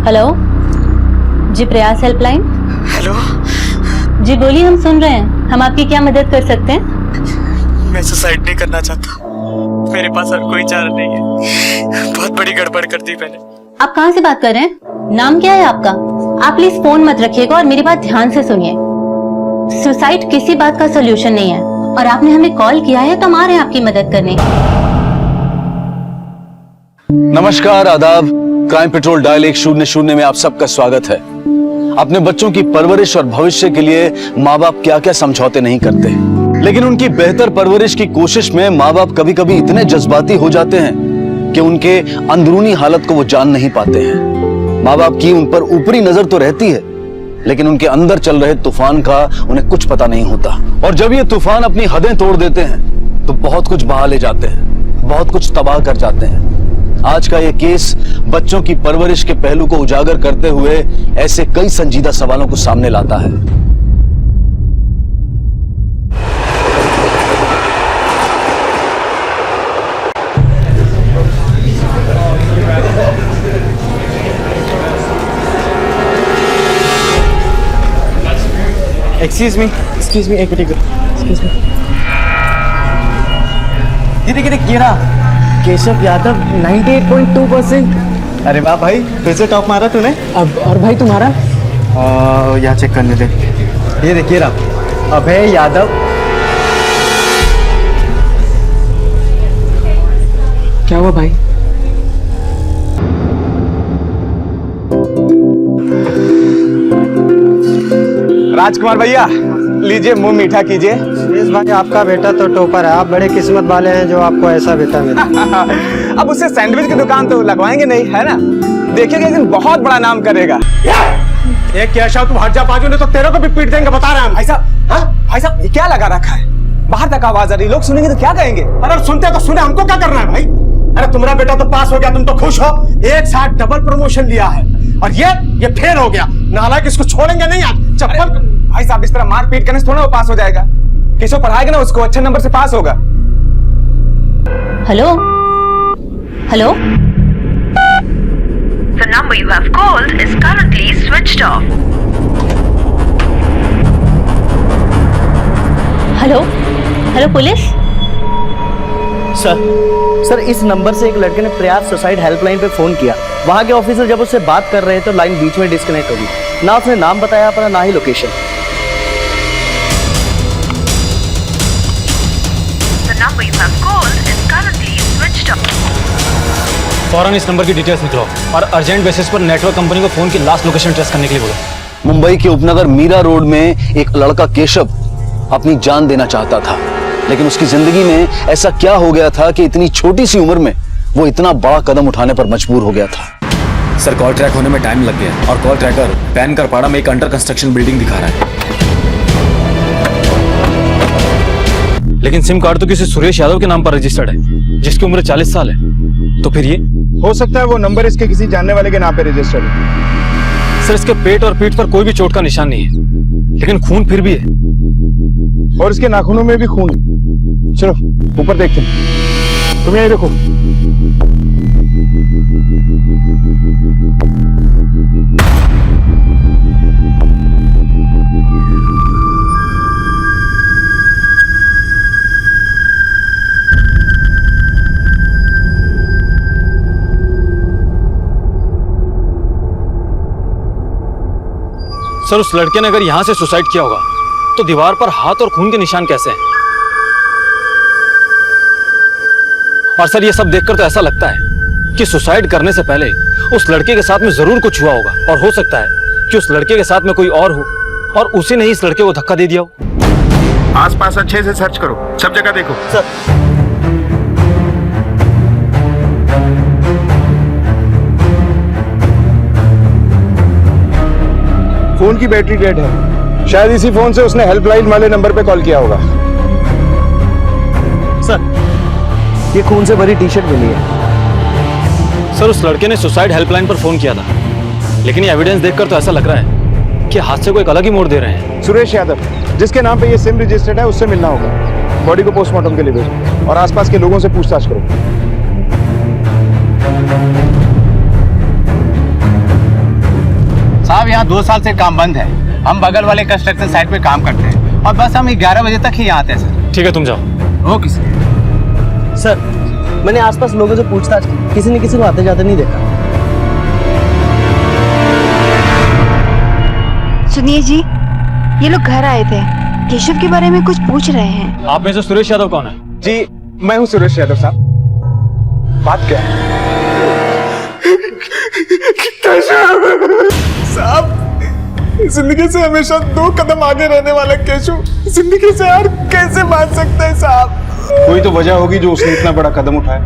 Hello जी, प्रयास helpline. Hello जी बोलिए, हम सुन रहे हैं। हम आपकी क्या मदद कर सकते हैं? मैं सुसाइड नहीं करना चाहता, मेरे पास और कोई चारा नहीं है। बहुत बड़ी गड़बड़ कर दी मैंने। आप कहाँ से बात कर रहे हैं? नाम क्या है आपका? आप प्लीज फोन मत रखिएगा और मेरी बात ध्यान से सुनिए। सुसाइड किसी बात का सोल्यूशन नहीं है और आपने हमें कॉल किया है तो हम आ रहे हैं आपकी मदद करने। नमस्कार, आदाब। क्राइम पेट्रोल डायल 100 में आप सबका स्वागत है। अपने बच्चों की परवरिश और भविष्य के लिए माँ बाप क्या क्या समझौते नहीं करते, लेकिन उनकी बेहतर परवरिश की कोशिश में माँ बाप कभी कभी इतने जज्बाती हो जाते हैं कि उनके अंदरूनी हालत को वो जान नहीं पाते हैं। माँ बाप की उन पर ऊपरी नजर तो रहती है, लेकिन उनके अंदर चल रहे तूफान का उन्हें कुछ पता नहीं होता। और जब ये तूफान अपनी हदें तोड़ देते हैं तो बहुत कुछ बहा ले जाते हैं, बहुत कुछ तबाह कर जाते हैं। आज का ये केस बच्चों की परवरिश के पहलू को उजागर करते हुए ऐसे कई संजीदा सवालों को सामने लाता है। एक्सक्यूज मी, एक मिनट। एक्सक्यूज मी, ये देखिए, ये रहा केशव यादव 98.2%। अरे वाह भाई, फिर से टॉप मारा तूने। अब और भाई तुम्हारा? यहाँ चेक करने दे। ये देखिए रहा अभय यादव। क्या हुआ भाई? राजकुमार भैया, लीजिए, मुंह मीठा कीजिए। सुरेश भाई, आपका बेटा तो टॉपर है। आप बड़े किस्मत वाले हैं जो आपको ऐसा बेटा मिला। अब उससे सैंडविच की दुकान तो लगवाएंगे नहीं, है ना? देखिएगा, एक दिन बहुत बड़ा नाम करेगा। ये केशव, तुम हट जा बाजू, नहीं तो तेरे को भी पीट देंगे, बता रहे हैं हम। भाई साहब, हाँ भाई साहब, ये क्या लगा रखा है? बाहर तक आवाज आ रही, लोग सुनेंगे तो क्या कहेंगे? अरे सुनते तो सुने, हमको क्या करना है भाई? अरे तुम्हारा बेटा तो पास हो गया, तुम तो खुश हो। एक साथ डबल प्रमोशन लिया है और ये फेल हो गया। नालायक, इसको छोड़ेंगे नहीं आज। चप्पल। भाई साहब, इस तरह मार पीट करने से थोड़ा वो पास हो जाएगा। किसको पढ़ाएगा ना, उसको अच्छे नंबर से पास होगा। Hello hello, The number you have called is currently switched off. Hello hello, police? Sir इस नंबर से एक लड़के ने प्रयास सुसाइड हेल्पलाइन पे फोन किया। वहां के ऑफिसर जब उससे बात कर रहे हैं तो लाइन बीच में डिस्कनेक्ट हो गई। ना उसने नाम बताया अपना, ना ही location. The number you have called is currently switched off. फौरन इस नंबर की डिटेल्स निकलो और अर्जेंट बेसिस पर नेटवर्क कंपनी को फोन की लास्ट लोकेशन ट्रेस करने के लिए बोलो। मुंबई के उपनगर मीरा रोड में एक लड़का केशव अपनी जान देना चाहता था, लेकिन उसकी जिंदगी में ऐसा क्या हो गया था कि इतनी छोटी सी उम्र में वो इतना बड़ा कदम उठाने पर मजबूर हो गया था। सर, कॉल ट्रैक होने में टाइम लग गया और कॉल ट्रैकर पैन करपाड़ा में एक अंडर कंस्ट्रक्शन बिल्डिंग दिखा रहा है। लेकिन सिम कार्ड तो किसी सुरेश यादव के नाम पर रजिस्टर्ड है, जिसकी उम्र 40 साल है। तो फिर ये हो सकता है वो नंबर इसके किसी जानने वाले के नाम पे रजिस्टर्ड है। सर, इसके पेट और पीठ पर कोई भी चोट का निशान नहीं है, लेकिन खून फिर भी है। और इसके नाखूनों में भी खून है। चलो ऊपर देखते हैं। तुम यही देखो। सर, उस लड़के ने अगर यहां से सुसाइड किया होगा तो दीवार पर हाथ और खून के निशान कैसे हैं? और सर, ये सब देखकर तो ऐसा लगता है कि सुसाइड करने से पहले उस लड़के के साथ में जरूर कुछ हुआ होगा, और हो सकता है कि उस लड़के के साथ में कोई और हो और उसी ने ही इस लड़के को धक्का दे दिया हो। आसपास अच्छे से सर्च करो, सब जगह देखो। फोन की बैटरी डेड है। शायद इसी फोन से उसने हेल्पलाइन वाले नंबर पे कॉल किया होगा। सर, ये खून से भरी टी शर्ट मिली है। सर, उस लड़के ने सुसाइड हेल्पलाइन पर फोन किया था, लेकिन ये एविडेंस देखकर तो ऐसा लग रहा है कि हादसे को एक अलग ही मोड़ दे रहे हैं। सुरेश यादव, जिसके नाम पे ये सिम रजिस्टर्ड है, उससे मिलना होगा। बॉडी को पोस्टमार्टम के लिए भेजो और आसपास के लोगों से पूछताछ करो। यहाँ 2 साल से काम बंद है। हम बगल वाले कंस्ट्रक्शन साइट पे काम करते हैं और बस हम 11 बजे तक ही यहाँ आते हैं सर। ठीक है, तुम जाओ। Okay sir. सर मैंने आसपास लोगों से पूछताछ की, किसी ने किसी को आते जाते नहीं देखा। सुनिए जी, ये लोग घर आए थे, केशव के बारे में कुछ पूछ रहे हैं। आप में से सुरेश यादव कौन है? जी मैं हूँ सुरेश यादव साहब। बात क्या है? साहब जिंदगी से हमेशा 2 कदम आगे रहने वाला केशव जिंदगी से यार कैसे मान सकता है साहब? कोई तो वजह होगी जो उसने इतना बड़ा कदम उठाया।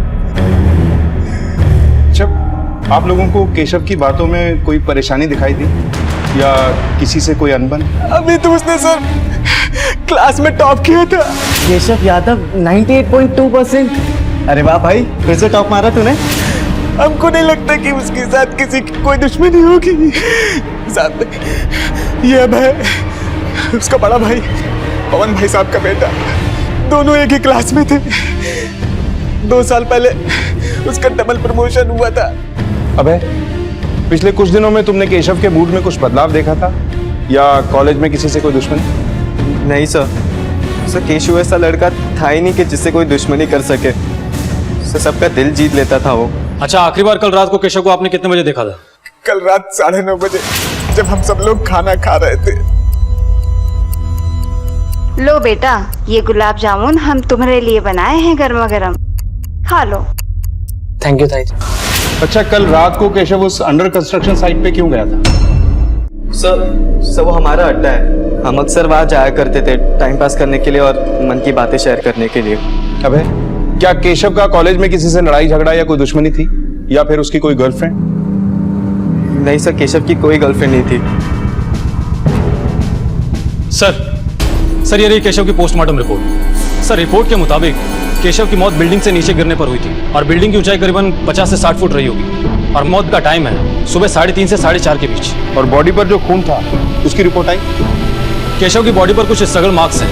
जब आप लोगों को केशव की बातों में कोई परेशानी दिखाई दी या किसी से कोई अनबन? अभी तो उसने सर क्लास में टॉप किया था। केशव यादव 98.2%। अरे वाह भाई, फिर से टॉप मारा तूने। हमको नहीं लगता कि उसके साथ किसी की कोई दुश्मनी होगी। साथ ये अब है उसका बड़ा भाई पवन भाई साहब का बेटा, दोनों एक ही क्लास में थे। 2 साल पहले उसका डबल प्रमोशन हुआ था। अबे पिछले कुछ दिनों में तुमने केशव के मूड में कुछ बदलाव देखा था या कॉलेज में किसी से कोई दुश्मनी? नहीं सर, केशव ऐसा लड़का था ही नहीं कि जिससे कोई दुश्मनी कर सके। सर सबका दिल जीत लेता था वो। अच्छा, आखिरी बार कल रात को केशव को आपने कितने बजे देखा था? कल रात 9:30 बजे जब हम सब लोग खाना खा रहे थे। लो बेटा, ये गुलाब जामुन हम तुम्हारे लिए बनाए हैं गर्मा गर्म, खा लो। थैंक यू ताई। अच्छा, कल रात को केशव उस अंडर कंस्ट्रक्शन साइट पे क्यों गया था? सर वो हमारा अड्डा है, हम अक्सर वहाँ जाया करते थे टाइम पास करने के लिए और मन की बातें शेयर करने के लिए। अबे क्या केशव का कॉलेज में किसी से लड़ाई झगड़ा या कोई दुश्मनी थी या फिर उसकी कोई गर्लफ्रेंड? नहीं सर, केशव की कोई गर्लफ्रेंड नहीं थी। सर ये रही केशव की पोस्टमार्टम रिपोर्ट। सर रिपोर्ट के मुताबिक केशव की मौत बिल्डिंग से नीचे गिरने पर हुई थी और बिल्डिंग की ऊंचाई करीबन 50 से 60 फुट रही होगी और मौत का टाइम है सुबह 3:30 से 4:30 के बीच। और बॉडी पर जो खून था उसकी रिपोर्ट आई? केशव की बॉडी पर कुछ स्ट्रगल मार्क्स हैं,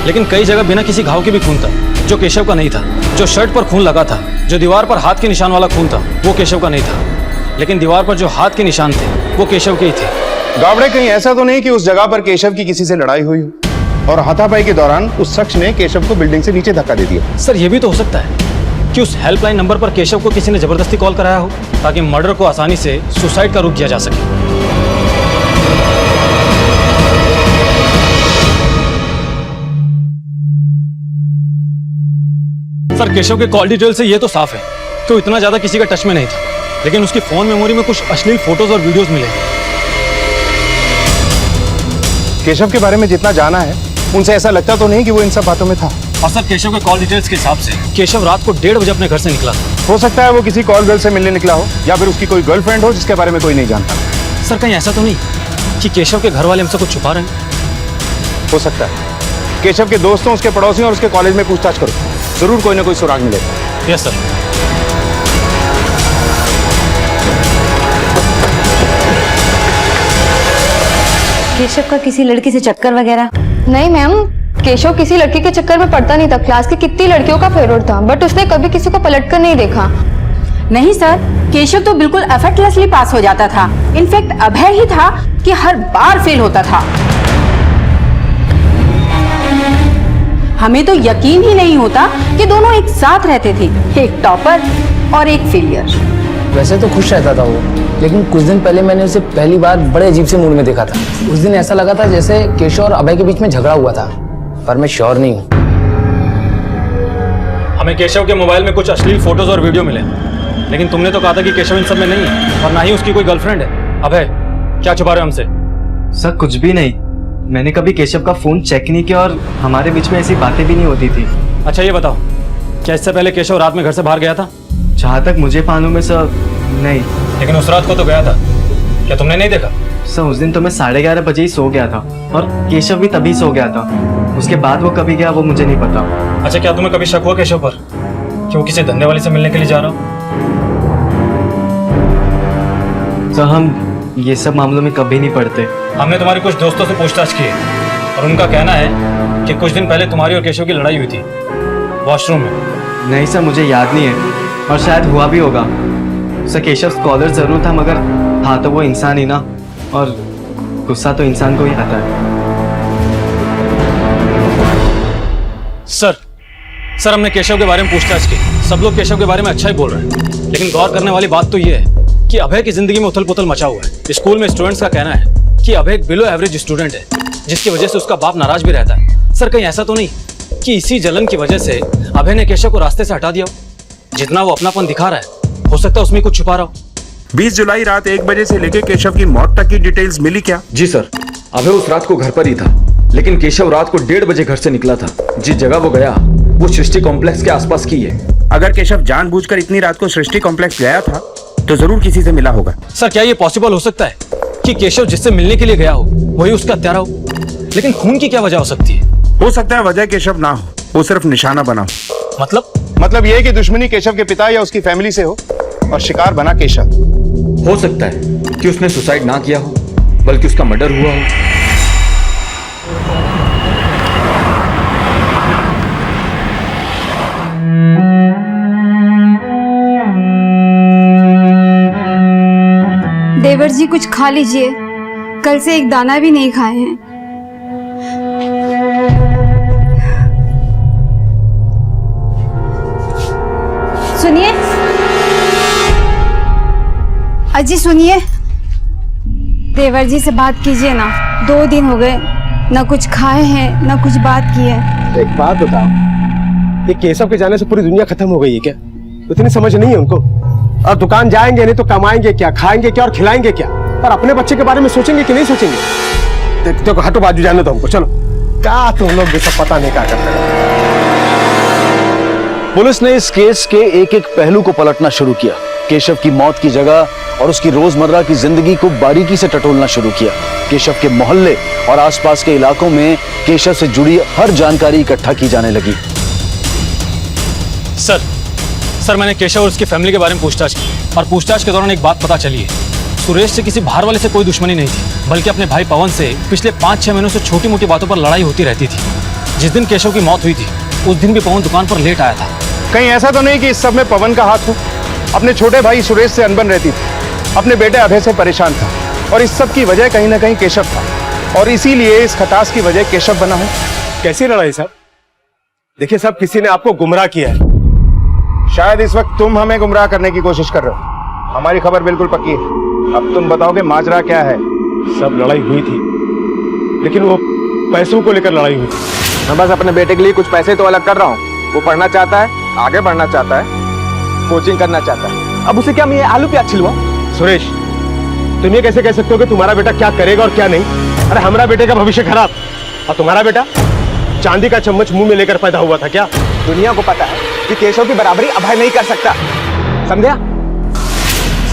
लेकिन कई जगह बिना किसी घाव के भी खून था जो केशव का नहीं था। जो शर्ट पर खून लगा था, जो दीवार पर हाथ के निशान वाला खून था, वो केशव का नहीं था, लेकिन दीवार पर जो हाथ के निशान थे वो केशव के ही थे। गावड़े, कहीं ऐसा तो नहीं कि उस जगह पर केशव की किसी से लड़ाई हुई हो और हाथापाई के दौरान उस शख्स ने केशव को बिल्डिंग से नीचे धक्का दे दिया? सर ये भी तो हो सकता है कि उस हेल्पलाइन नंबर पर केशव को किसी ने जबरदस्ती कॉल कराया हो ताकि मर्डर को आसानी से सुसाइड का रूप दिया जा सके। सर केशव के कॉल डिटेल से ये तो साफ है कि वो इतना ज्यादा किसी का टच में नहीं था, लेकिन उसकी फोन मेमोरी में कुछ अश्लील फोटोज और वीडियोस मिले। केशव के बारे में जितना जाना है उनसे ऐसा लगता तो नहीं कि वो इन सब बातों में था। और सर केशव के कॉल डिटेल्स के हिसाब से केशव रात को 1:30 बजे अपने घर से निकला था। हो सकता है वो किसी कॉल गर्ल से मिलने निकला हो या फिर उसकी कोई गर्लफ्रेंड हो जिसके बारे में कोई नहीं जानता। सर कहीं ऐसा तो नहीं कि केशव के घर वाले हमसे कुछ छुपा रहे हैं? हो सकता है। केशव के दोस्तों, उसके पड़ोसियों और उसके कॉलेज में पूछताछ करो, जरूर कोई ना कोई सुराग मिलेगा। Yes sir. केशव का किसी लड़की से चक्कर वगैरह? नहीं मैम, केशव किसी लड़की के चक्कर में पड़ता नहीं था। क्लास की कितनी लड़कियों का फेवरेट था, बट उसने कभी किसी को पलटकर नहीं देखा। नहीं सर, केशव तो बिल्कुल एफर्टलेसली पास हो जाता था। इनफैक्ट अभय ही था कि हर बार फेल होता था। हमें तो यकीन ही नहीं होता कि दोनों एक साथ रहते थे, एक टॉपर और एक फेलियर। वैसे तो खुश रहता था वो, लेकिन कुछ दिन पहले मैंने उसे पहली बार बड़े अजीब से मूड में देखा था। उस दिन ऐसा लगा था जैसे केशव और अभय के बीच में झगड़ा हुआ था, पर मैं श्योर नहीं हूँ। हमें केशव के मोबाइल में कुछ अश्लील फोटोज और वीडियो मिले, लेकिन तुमने तो कहा था कि केशव इन सब में नहीं है और ना ही उसकी कोई गर्लफ्रेंड है। अभय क्या छुपा रहे हो हमसे? सर कुछ भी नहीं, मैंने कभी केशव का फोन चेक नहीं किया और हमारे बीच में ऐसी बातें भी नहीं होती थी। अच्छा ये बताओ, क्या इससे पहले केशव रात में घर से बाहर गया था? जहाँ तक मुझे मालूम है सर, नहीं। लेकिन उस रात को तो गया था, क्या तुमने नहीं देखा? सर उस दिन तो मैं 11:30 बजे ही सो गया था और केशव भी तभी सो गया था। उसके बाद वो कभी गया वो मुझे नहीं पता। अच्छा, क्या तुम्हें कभी शक हुआ केशव पर कि वो किसी धंधे वाले से मिलने के लिए जा रहा हो? सर हम ये सब मामलों में कभी नहीं पड़ते। हमने तुम्हारे कुछ दोस्तों से पूछताछ की है और उनका कहना है कि कुछ दिन पहले तुम्हारी और केशव की लड़ाई हुई थी वॉशरूम में। नहीं सर, मुझे याद नहीं है और शायद हुआ भी होगा। सर केशव स्कॉलर जरूर था, मगर था तो वो इंसान ही ना, और गुस्सा तो इंसान को ही आता है। सर हमने केशव के बारे में पूछताछ की। सब लोग केशव के बारे में अच्छा ही बोल रहे हैं, लेकिन गौर करने वाली बात तो ये है कि अभय की जिंदगी में उथल पुथल मचा हुआ है। स्कूल में स्टूडेंट्स का कहना है कि अभय एक बिलो एवरेज स्टूडेंट है, जिसकी वजह से उसका बाप नाराज भी रहता है। सर कहीं ऐसा तो नहीं कि इसी जलन की वजह से अभय ने केशव को रास्ते से हटा दिया हो? जितना वो अपनापन दिखा रहा है, हो सकता है उसमें कुछ छुपा रहा हो। 20 जुलाई रात 1 बजे से लेकर केशव की मौत तक की डिटेल्स मिली क्या? जी सर, अभय उस रात को घर पर ही था, लेकिन केशव रात को 1:30 बजे घर से निकला था। जिस जगह वो गया वो सृष्टि कॉम्प्लेक्स के आसपास की है। अगर केशव जानबूझकर इतनी रात को सृष्टि कॉम्प्लेक्स गया था तो जरूर किसी से मिला होगा। सर क्या ये पॉसिबल हो सकता है कि केशव जिससे मिलने के लिए गया हो वही उसका हत्यारा हो? लेकिन खून की क्या वजह हो सकती है? हो सकता है वजह केशव ना हो, वो सिर्फ निशाना बना हो। मतलब ये कि दुश्मनी केशव के पिता या उसकी फैमिली से हो और शिकार बना केशव। हो सकता है कि उसने सुसाइड ना किया हो, बल्कि उसका मर्डर हुआ हो। देवर जी कुछ खा लीजिए, कल से एक दाना भी नहीं खाए हैं। सुनिए अजी, सुनिए, देवर जी से बात कीजिए ना। 2 दिन हो गए, ना कुछ खाए हैं ना कुछ बात की है। एक बात बताओ, ये केशव के जाने से पूरी दुनिया खत्म हो गई है क्या? इतनी समझ नहीं है उनको। और दुकान जाएंगे नहीं तो कमाएंगे क्या, खाएंगे क्या और खिलाएंगे क्या? और अपने बच्चे के बारे में सोचेंगे कि नहीं सोचेंगे? देखो हटो, बाजू जाने दो हमको, चलो। क्या तुम लोग भी सब पता नहीं क्या करते हैं। पुलिस ने इस केस के एक एक पहलू को पलटना शुरू किया। केशव की मौत की जगह और उसकी रोजमर्रा की जिंदगी को बारीकी से टटोलना शुरू किया। केशव के मोहल्ले और आसपास के इलाकों में केशव से जुड़ी हर जानकारी इकट्ठा की जाने लगी। सर मैंने केशव और उसकी फैमिली के बारे में पूछताछ की, और पूछताछ के दौरान एक बात पता चली है। सुरेश से किसी बाहर वाले से कोई दुश्मनी नहीं थी, बल्कि अपने भाई पवन से पिछले 5-6 महीनों से छोटी मोटी बातों पर लड़ाई होती रहती थी। जिस दिन केशव की मौत हुई थी उस दिन भी पवन दुकान पर लेट आया था। कहीं ऐसा तो नहीं कि इस सब में पवन का हाथ हो? अपने छोटे भाई सुरेश से अनबन रहती थी, अपने बेटे अभय से परेशान था, और इस सब की वजह कहीं ना कहीं केशव था, और इसीलिए इस खटास की वजह केशव बना है। कैसी लड़ाई साहब? देखिए साहब, किसी ने आपको गुमराह किया है। शायद इस वक्त तुम हमें गुमराह करने की कोशिश कर रहे हो। हमारी खबर बिल्कुल पक्की है। अब तुम बताओ कि माजरा क्या है? सब लड़ाई हुई थी, लेकिन वो पैसों को लेकर लड़ाई हुई थी। मैं बस अपने बेटे के लिए कुछ पैसे तो अलग कर रहा हूँ। वो पढ़ना चाहता है, आगे बढ़ना चाहता है, कोचिंग करना चाहता है। अब उसे क्या मैं आलू प्याज छिलवा? सुरेश, तुम ये कैसे कह सकते हो कि तुम्हारा बेटा क्या करेगा और क्या नहीं? अरे हमारा बेटे का भविष्य खराब, और तुम्हारा बेटा चांदी का चम्मच मुंह में लेकर पैदा हुआ था क्या? दुनिया को पता है कि केशव की बराबरी अभय नहीं कर सकता, समझा?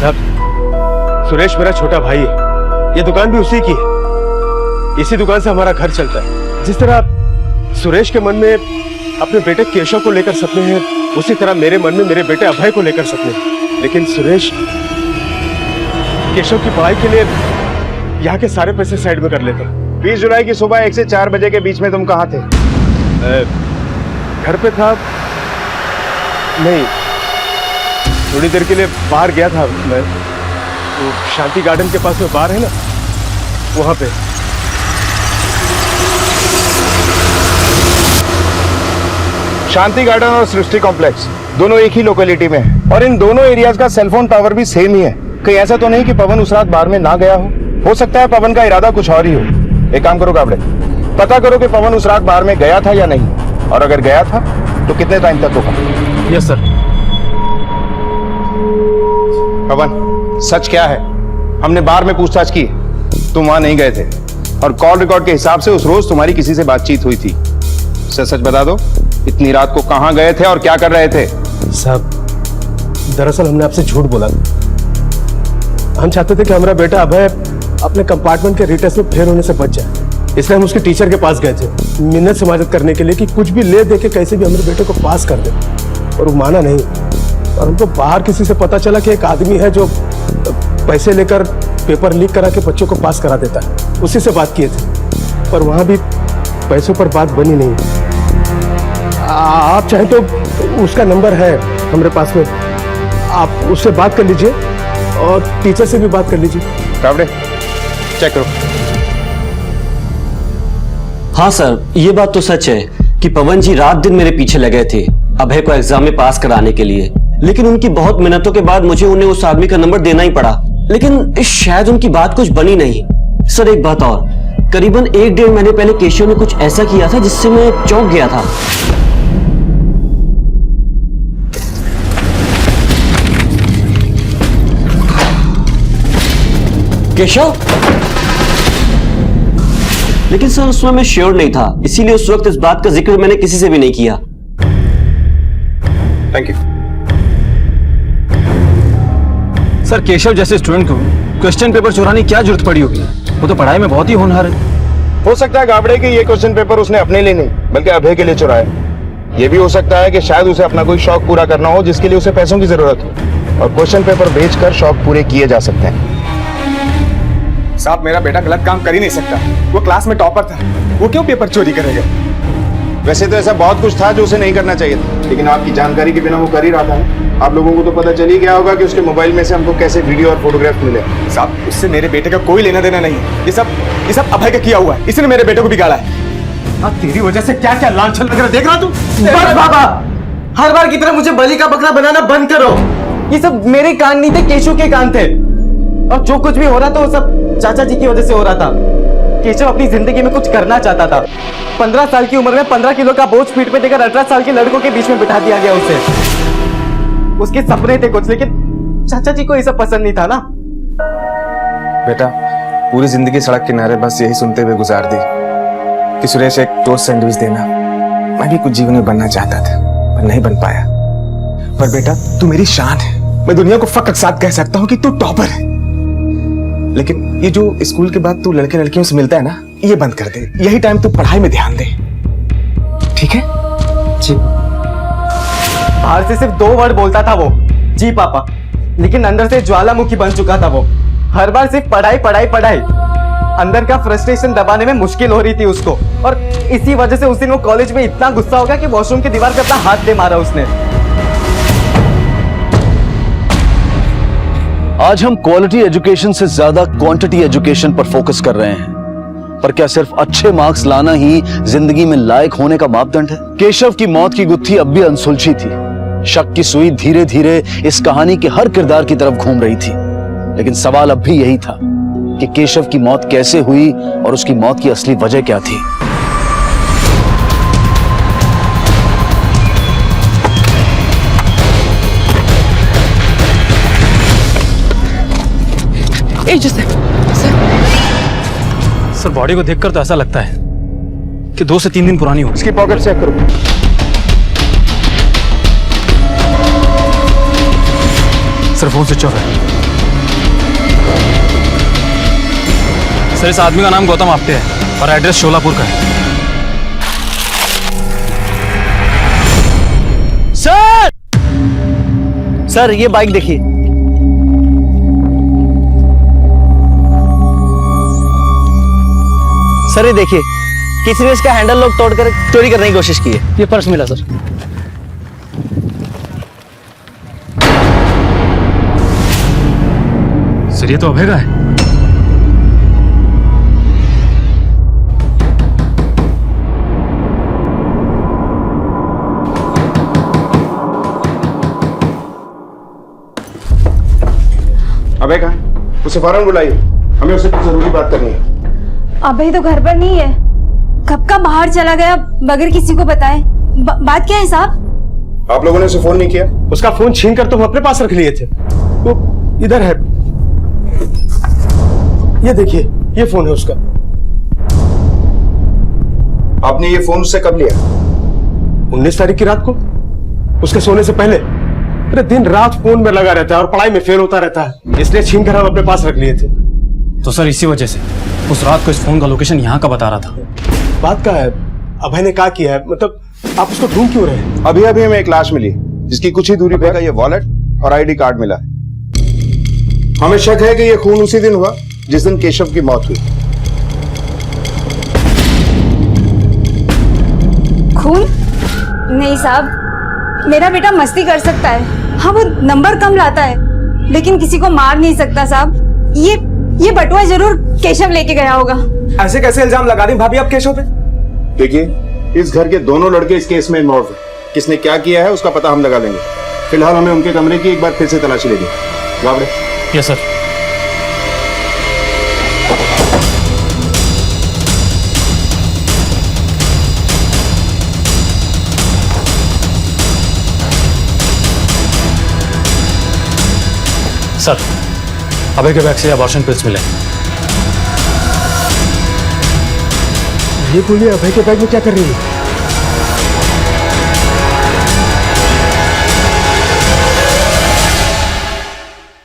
साहब, सुरेश मेरा छोटा भाई है, ये दुकान भी उसी की है। इसी दुकान से हमारा घर चलता है। जिस तरह सुरेश के मन में अपने बेटे केशव को लेकर सपने हैं, उसी तरह मेरे मन में मेरे बेटे अभय को लेकर सपने हैं। लेकिन सुरेश केशव की पढ़ाई के लिए यहाँ के सारे पैसे साइड में कर लेता। 20 जुलाई की सुबह 1 से 4 बजे के बीच में तुम कहाँ थे? घर पे था। नहीं, थोड़ी देर के लिए बाहर गया था मैं। तो शांति गार्डन के पास में बार है ना, वहां पे। शांति गार्डन और सृष्टि कॉम्प्लेक्स दोनों एक ही लोकेलिटी में है, और इन दोनों एरियाज का सेलफोन टावर भी सेम ही है। कहीं ऐसा तो नहीं कि पवन उस रात बार में ना गया हो सकता है पवन का इरादा कुछ और ही हो। एक काम करो काबड़े, पता करो कि पवन उस रात बार में गया था या नहीं, और अगर गया था तो कितने टाइम तक रुका। Yes sir. पवन, सच क्या है? हमने बार में पूछताछ की, तुम वहां नहीं गए थे, और कॉल रिकॉर्ड के हिसाब से उस रोज तुम्हारी किसी से बातचीत हुई थी। सच बता दो, इतनी रात को कहां गए थे और क्या कर रहे थे? साहब, दरअसल हमने आपसे झूठ बोला। हम चाहते थे कि हमारा बेटा अभय अपने कंपार्टमेंट के रिटेस्ट में फेल होने से बच जाए, इसलिए हम उसके टीचर के पास गए थे मिन्नत से मदद करने के लिए कि कुछ भी ले दे के कैसे भी हमारे बेटे को पास कर दे, और वो माना नहीं। और हमको बाहर किसी से पता चला कि एक आदमी है जो पैसे लेकर पेपर लीक करा के बच्चों को पास करा देता है, उसी से बात किए थे, पर वहां भी पैसों पर बात बनी नहीं। आप चाहें तो उसका नंबर है हमारे पास में, आप उससे बात कर लीजिए और टीचर से भी बात कर लीजिए। कावड़े, चेक करो। हाँ सर, ये बात तो सच है कि पवन जी रात दिन मेरे पीछे लगे थे अभय को एग्जाम में पास कराने के लिए, लेकिन उनकी बहुत मेहनतों के बाद मुझे उन्हें उस आदमी का नंबर देना ही पड़ा। लेकिन शायद उनकी बात कुछ बनी नहीं। सर एक बात और, करीबन 1-1.5 महीने पहले केशव ने कुछ ऐसा किया था जिससे मैं चौंक गया था। केशव? लेकिन सर उस समय मैं श्योर नहीं था, इसीलिए उस वक्त इस बात का जिक्र मैंने किसी से भी नहीं किया। Thank you. सर केशव जैसे स्टूडेंट को क्वेश्चन पेपर चुराने की क्या जरूरत पड़ी होगी? वो तो पढ़ाई में बहुत ही होनहार है। हो सकता है गाबड़े के ये क्वेश्चन पेपर उसने अपने लिए नहीं बल्कि अभय के लिए चुराया। ये भी हो सकता है कि शायद उसे अपना कोई शौक पूरा करना हो जिसके लिए उसे पैसों की जरूरत हो, और क्वेश्चन पेपर बेचकर शौक पूरे किए जा सकते हैं। साहब मेरा बेटा गलत काम कर ही नहीं सकता, वो क्लास में टॉपर था, वो क्यों पेपर चोरी करेगा? वैसे तो ऐसा बहुत कुछ था जो उसे नहीं करना चाहिए था, लेकिन आपकी जानकारी के बिना वो कर ही रहा था। आप लोगों को तो पता चल ही गया होगा कि उसके मोबाइल में से हमको कैसे वीडियो और फोटोग्राफ मिले। साहब उससे मेरे बेटे का कोई लेना देना नहीं है, ये सब अभय का किया हुआ है, इसने मेरे बेटे को बिगाड़ा है। तेरी वजह से क्या क्या लांछन लग रहा है, देख रहा तू? बस बाबा, हर बार की तरह मुझे बलि का बकरा बनाना बंद करो। ये सब मेरे कान नहीं थे, केशव के कान थे, और जो कुछ भी हो रहा था वो सब चाचा जी की वजह से हो रहा था। केशव अपनी जिंदगी में कुछ करना चाहता था। 15 साल की उम्र में 15 किलो का बोझ पीठ पे देकर 18 साल के लड़कों के बीच में बिठा दिया गया उसे। उसके सपने थे कुछ, लेकिन चाचा जी को ये सब पसंद नहीं था ना। बेटा पूरी जिंदगी सड़क किनारे बस यही सुनते हुए गुजार दी कि सुरेश एक टोस्ट सैंडविच देना। मैं भी कुछ जीवन में बनना चाहता था पर नहीं बन पाया। पर बेटा तू मेरी शान है, मैं दुनिया को फख्र के साथ कह सकता हूँ कि तू टॉपर है। लेकिन ये जो स्कूल के बाद तू लड़के लड़कियों से मिलता है ना, ये बंद कर दे। यही टाइम तू पढ़ाई में ध्यान दे, ठीक है? जी। बाहर से सिर्फ 2 वर्ड बोलता था वो, जी पापा, लेकिन अंदर से ज्वालामुखी बन चुका था वो। हर बार सिर्फ पढ़ाई पढ़ाई पढ़ाई। अंदर का फ्रस्ट्रेशन दबाने में मुश्किल हो रही थी उसको, और इसी वजह से उस दिन वो कॉलेज में इतना गुस्सा हो गया कि वॉशरूम की दीवार पे अपना हाथ दे मारा उसने। आज हम क्वालिटी एजुकेशन से ज्यादा क्वांटिटी एजुकेशन पर फोकस कर रहे हैं। पर क्या सिर्फ अच्छे मार्क्स लाना ही जिंदगी में लायक होने का मापदंड है? केशव की मौत की गुत्थी अब भी अनसुलझी थी। शक की सुई धीरे धीरे इस कहानी के हर किरदार की तरफ घूम रही थी, लेकिन सवाल अब भी यही था कि केशव की मौत कैसे हुई और उसकी मौत की असली वजह क्या थी। सर बॉडी को देखकर तो ऐसा लगता है कि 2 से 3 दिन पुरानी हो। इसकी पॉकेट चेक करो। सर फोन स्विच ऑफ है। सर इस आदमी का नाम गौतम आप्टे है और एड्रेस शोलापुर का है। सर ये बाइक देखिए। सर ये देखिए, किसी ने इसका हैंडल लॉक तोड़कर चोरी करने की कोशिश की है। ये पर्स मिला सर। सर ये तो अभय का है। अबे कहाँ? उसे फौरन बुलाइए, हमें उससे कुछ जरूरी बात करनी है। अभय तो घर पर नहीं है, कब का बाहर चला गया बगैर किसी को बताए। बात क्या है साहब? आप लोगों ने उसे फोन नहीं किया? उसका फोन छीन कर तुम अपने पास रख लिए थे। वो इधर है, ये देखिए, ये फोन है उसका। आपने ये फोन उससे कब लिया? 19 तारीख की रात को, उसके सोने से पहले। अरे दिन रात फोन में लगा रहता है और पढ़ाई में फेल होता रहता है, इसलिए छीन कर हम अपने पास रख लिए थे। तो सर इसी वजह से उस रात को इस फोन का लोकेशन यहाँ का बता रहा था। बात क्या है? अभय ने क्या किया है? मतलब आप उसको ढूंढ क्यों रहे हैं? अभी अभी हमें एक लाश मिली जिसकी कुछ ही दूरी पर ये वॉलेट और आईडी कार्ड मिला है। हमें शक है कि ये खून उसी दिन हुआ जिस दिन केशव की मौत हुई। खून? नहीं साहब, मेरा बेटा मस्ती कर सकता है। हाँ वो नंबर कम लाता है, लेकिन किसी को मार नहीं सकता साहब। ये बटुआ जरूर केशव लेके गया होगा। ऐसे कैसे इल्जाम लगा दी भाभी आप केशव पे? देखिए, इस घर के दोनों लड़के इस केस में इन्वॉल्व हैं। किसने क्या किया है उसका पता हम लगा लेंगे। फिलहाल हमें उनके कमरे की एक बार फिर से तलाशी लेनी। Gawde. Yes sir. Sir, Abhay के बैग से अबॉर्शन पिल्स मिले। ये गोली अभय के बैग में क्या कर रही है?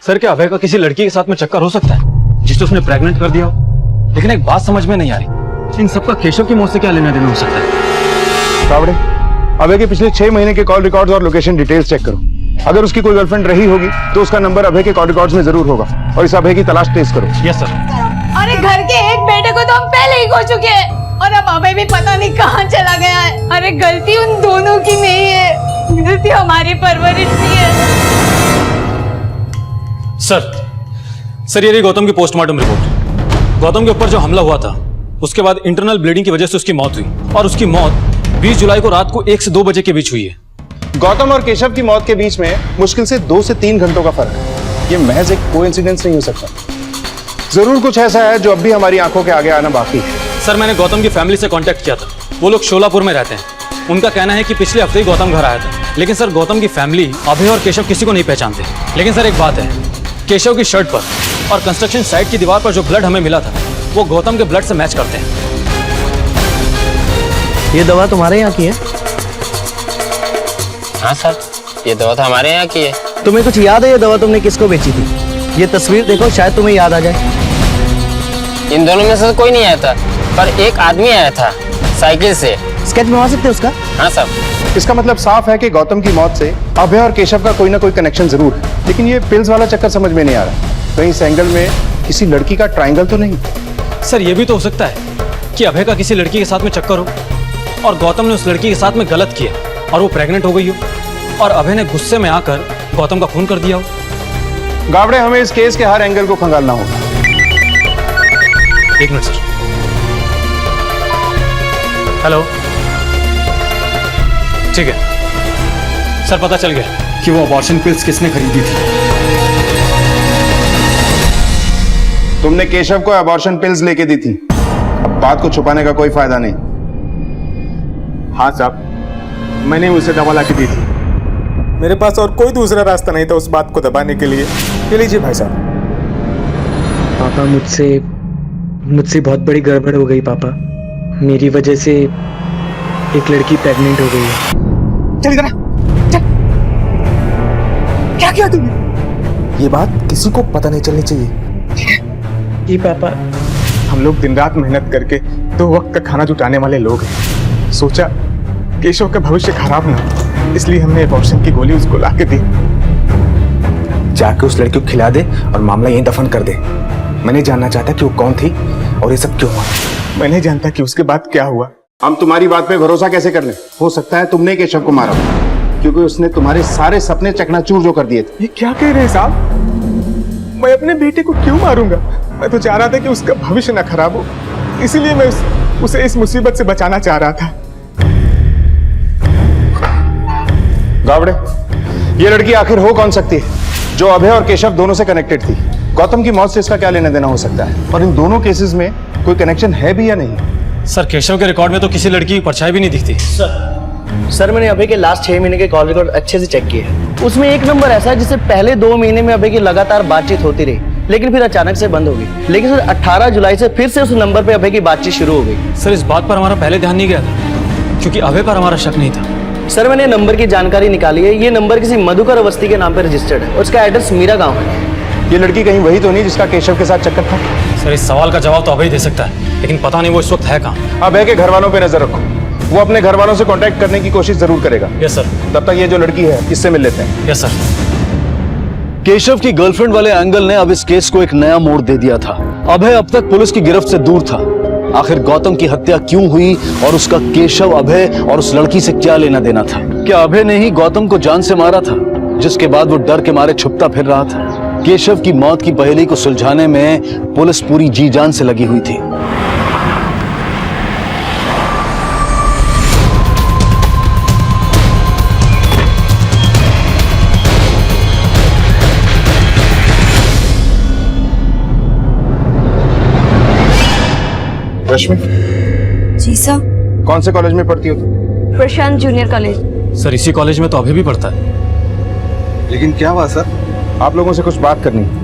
सर, क्या अभय का किसी लड़की के साथ में चक्कर हो सकता है जिसे उसने प्रेग्नेंट कर दिया हो? लेकिन एक बात समझ में नहीं आ रही, इन सबका केशव की मौत से क्या लेना देना हो सकता है? गावड़े, अभय के पिछले 6 महीने के कॉल रिकॉर्ड्स और लोकेशन डिटेल्स चेक करो। अगर उसकी कोई गर्लफ्रेंड रही होगी तो उसका नंबर अभय के कॉल रिकॉर्ड्स में जरूर होगा, और इस अभय की तलाश तेज करो। Yes sir. अरे घर के एक बेटे को तो हम पहले ही खो चुके हैं, और अब अभय भी पता नहीं कहाँ चला गया है। अरे गलती उन दोनों की नहीं है, गलती हमारी परवरिश की है। सर, ये रही गौतम की पोस्टमार्टम रिपोर्ट। गौतम के ऊपर जो हमला हुआ था उसके बाद इंटरनल ब्लीडिंग की वजह से उसकी मौत हुई, और उसकी मौत 20 जुलाई को रात को 1 से 2 बजे के बीच हुई है। गौतम और केशव की मौत के बीच में मुश्किल से 2 से 3 घंटों का फर्क है। ये महज एक कोइंसिडेंस नहीं हो सकता, जरूर कुछ ऐसा है जो अब भी हमारी आंखों के आगे आना बाकी है। सर, मैंने गौतम की फैमिली से कांटेक्ट किया था। वो लोग शोलापुर में रहते हैं। उनका कहना है कि पिछले हफ्ते ही गौतम घर आया था। लेकिन सर, गौतम की फैमिली अभय और केशव किसी को नहीं पहचानते। लेकिन सर, एक बात है, केशव की शर्ट पर और कंस्ट्रक्शन साइट की दीवार पर जो ब्लड हमें मिला था वो गौतम के ब्लड से मैच करते हैं। ये दवा तुम्हारे यहाँ की है? हाँ सर, ये दवा तो हमारे यहाँ की है। तुम्हें कुछ याद है ये दवा तुमने किसको बेची थी? ये तस्वीर देखो, शायद तुम्हें याद आ जाए। इन दोनों में से कोई नहीं आया था, पर एक आदमी आया था साइकिल से। स्केच बनवा सकते हो उसका? हाँ सर। इसका मतलब साफ है कि गौतम की मौत से अभय और केशव का कोई ना कोई कनेक्शन जरूर है। लेकिन ये पिल्स वाला चक्कर समझ में नहीं आ रहा। कहीं इस एंगल में किसी लड़की का ट्रायंगल तो नहीं? सर, ये भी तो हो सकता है कि अभय का किसी लड़की के साथ में चक्कर हो और गौतम ने उस लड़की के साथ में गलत किया और वो प्रेग्नेंट हो गई हो, और अभय ने गुस्से में आकर गौतम का खून कर दिया हो। गावड़े, हमें इस केस के हर एंगल को खंगालना होगा। 1 मिनट सर। हेलो, ठीक है सर, पता चल गया कि वो अबॉर्शन पिल्स किसने खरीदी थी। तुमने केशव को अबॉर्शन पिल्स लेके दी थी। अब बात को छुपाने का कोई फायदा नहीं। हाँ साहब, मैंने उसे दवा ला के दी थी। मेरे पास और कोई दूसरा रास्ता नहीं था उस बात को दबाने के लिए। ये लीजिए भाई साहब। पापा, मुझसे बहुत बड़ी गड़बड़ हो गई पापा। मेरी वजह से एक लड़की प्रेग्नेंट हो गई है। चल इधर आ, चल। क्या किया तुमने? ये बात किसी को पता नहीं चलनी चाहिए। जी पापा। हम लोग दिन रात मेहनत करके 2 वक्त का खाना जुटाने वाले लोग हैं। सोचा केशव का भविष्य खराब ना हो, इसलिए हमने अबॉर्शन की गोली उसको ला के दी। जाके उस लड़की को खिला दे और मामला यहीं दफन कर दे। मैं नहीं जानना चाहता कि वो कौन थी और ये सब क्यों हुआ। मैं नहीं जानता कि उसके बाद क्या हुआ। हम तुम्हारी बात पे भरोसा कैसे कर लें? हो सकता है तुमने केशव को मारा, क्योंकि उसने तुम्हारे सारे सपने चकनाचूर जो कर दिए थे। ये क्या कह रहे हैं साहब? मैं अपने बेटे को क्यों मारूंगा? मैं तो चाह रहा था कि उसका भविष्य ना खराब हो, इसीलिए मैं उसे इस मुसीबत से बचाना चाह रहा था। गावड़े, ये लड़की आखिर हो कौन सकती है जो अभय और केशव दोनों से कनेक्टेड थी? गौतम की मौत से इसका क्या लेना देना हो सकता है? और इन दोनों केसेस में कोई कनेक्शन है भी या नहीं? सर, केशव के रिकॉर्ड में तो किसी लड़की की परछाई भी नहीं दिखती। सर, मैंने अभय के लास्ट 6 महीने के कॉल रिकॉर्ड अच्छे से चेक किए हैं। उसमें एक नंबर ऐसा है जिससे पहले 2 महीने में अभय की लगातार बातचीत होती रही, लेकिन फिर अचानक से बंद हो गई। लेकिन सर 18 जुलाई से फिर से उस नंबर पे अभय की बातचीत शुरू हो गई। सर, इस बात पर हमारा पहले ध्यान नहीं गया था, क्योंकि अभय पर हमारा शक नहीं था। सर, मैंने नंबर की जानकारी निकाली है। ये नंबर किसी मधुकर अवस्थी के नाम पर रजिस्टर्ड है। उसका एड्रेस मीरा गांव है। ये लड़की कहीं वही तो नहीं जिसका केशव के साथ चक्कर था? सर, इस सवाल का जवाब तो अभय दे सकता है, लेकिन पता नहीं वो इस वक्त है कहाँ। अभय के घर वालों पे नजर रखो, वो अपने घर वालों से कांटेक्ट करने की कोशिश जरूर करेगा। Yes sir. तब तक ये जो लड़की है इससे मिल लेते हैं। Yes sir. केशव की गर्लफ्रेंड वाले एंगल ने अब इस केस को एक नया मोड़ दे दिया था। अभय अब तक पुलिस की गिरफ्त से दूर था। आखिर गौतम की हत्या क्यों हुई और उसका केशव, अभय और उस लड़की से क्या लेना देना था? क्या अभय ने ही गौतम को जान से मारा था, जिसके बाद वो डर के मारे छुपता फिर रहा था? केशव की मौत की पहेली को सुलझाने में पुलिस पूरी जी जान से लगी हुई थी। रश्मि, जी सर। कौन से कॉलेज में पढ़ती हो तुम? प्रशांत जूनियर कॉलेज। सर इसी कॉलेज में तो अभी भी पढ़ता है। लेकिन क्या हुआ सर? आप लोगों से कुछ बात करनी है।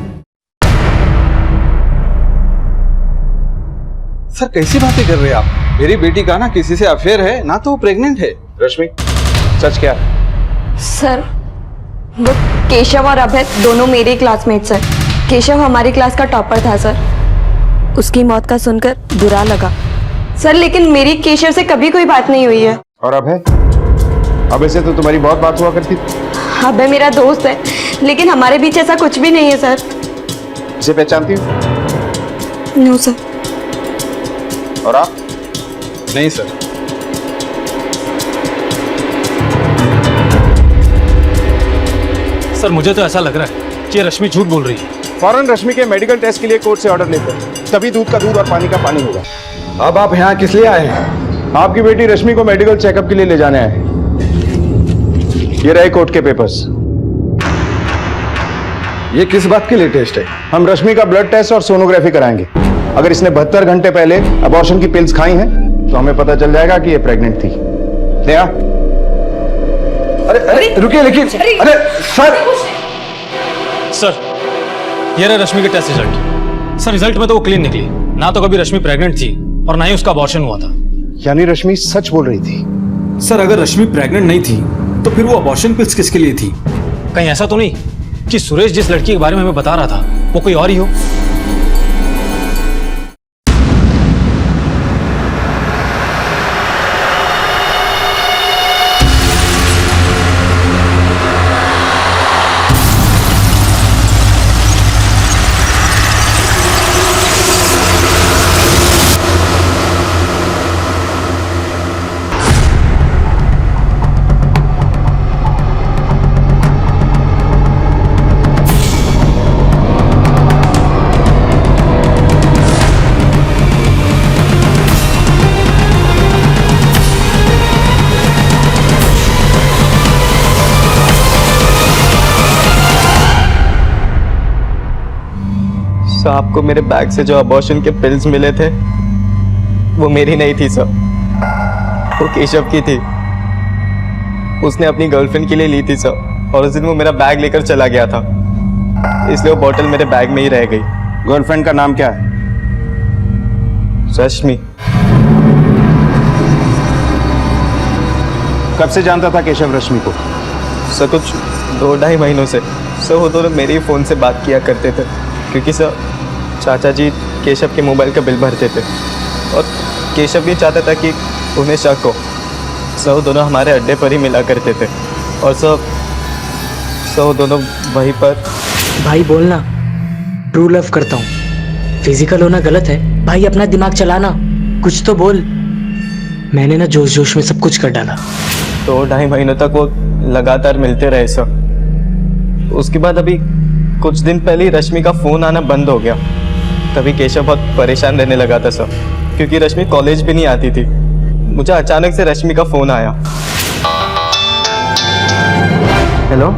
सर कैसी बातें कर रहे हैं आप? मेरी बेटी का ना किसी से अफेयर है, ना तो वो प्रेग्नेंट है। रश्मि, सच क्या है? सर वो केशव और अभय दोनों मेरे क्लासमेट्स हैं। केशव हमारी क्लास का टॉपर था सर। उसकी मौत का सुनकर बुरा लगा सर, लेकिन मेरी केशव से कभी कोई बात नहीं हुई है। और अभय? अभय से तो तुम्हारी बहुत बात हुआ करती थी। अभय मेरा दोस्त है, लेकिन हमारे बीच ऐसा कुछ भी नहीं है सर। इसे पहचानती हो? No sir. और आप? नहीं सर। सर मुझे तो ऐसा लग रहा है कि ये रश्मि झूठ बोल रही है। फौरन रश्मि के मेडिकल टेस्ट के लिए कोर्ट से ऑर्डर लेते हैं, तभी दूध का दूध और पानी का पानी होगा। अब आप यहाँ किस लिए आए हैं? आपकी बेटी रश्मि को मेडिकल चेकअप के लिए ले जाने आए हैं। ये रहे कोर्ट के पेपर्स। ये किस बात के लिए टेस्ट है? हम रश्मि का ब्लड टेस्ट और सोनोग्राफी कराएंगे। अगर इसने 72 घंटे पहले अबॉर्शन की पिल्स खाई हैं तो हमें पता चल जाएगा कि ये प्रेग्नेंट थी। दया, अरे रुकिए, लेकिन अरे सर ये रहा रश्मि के टेस्ट रिजल्ट। सर रिजल्ट में तो वो क्लीन निकली, ना तो कभी रश्मि प्रेग्नेंट थी और ना ही उसका अबॉर्शन हुआ था। यानी रश्मि सच बोल रही थी? सर अगर रश्मि प्रेग्नेंट नहीं थी तो फिर वो अबॉर्शन पिल्स किसके लिए थी? कहीं ऐसा तो नहीं कि सुरेश जिस लड़की के बारे में हमें बता रहा था वो कोई और ही हो? सर आपको मेरे बैग से जो अबॉर्शन के पिल्स मिले थे वो मेरी नहीं थी सर, वो केशव की थी। उसने अपनी गर्लफ्रेंड के लिए ली थी सर, और उस दिन वो मेरा बैग लेकर चला गया था, इसलिए वो बोतल मेरे बैग में ही रह गई। गर्लफ्रेंड का नाम क्या है? रश्मि। कब से जानता था केशव रश्मि को? सर कुछ 2-2.5 महीनों से। सर वो दोनों मेरे ही फ़ोन से बात किया करते थे, क्योंकि सर चाचा जी केशव के मोबाइल का बिल भरते थे और केशव भी चाहता था कि उन्हें शक हो। सर वो दोनों हमारे अड्डे पर ही मिला करते थे और सर वो दोनों वहीं पर। भाई बोलना, ट्रू लव करता हूँ, फिजिकल होना गलत है। भाई अपना दिमाग चलाना, कुछ तो बोल। मैंने ना जोश जोश में सब कुछ कर डाला। 2-2.5 महीनों तक वो लगातार मिलते रहे सर। उसके बाद अभी कुछ दिन पहले ही रश्मि का फ़ोन आना बंद हो गया। तभी केशव बहुत परेशान रहने लगा था सर, क्योंकि रश्मि कॉलेज भी नहीं आती थी। मुझे अचानक से रश्मि का फ़ोन आया। हेलो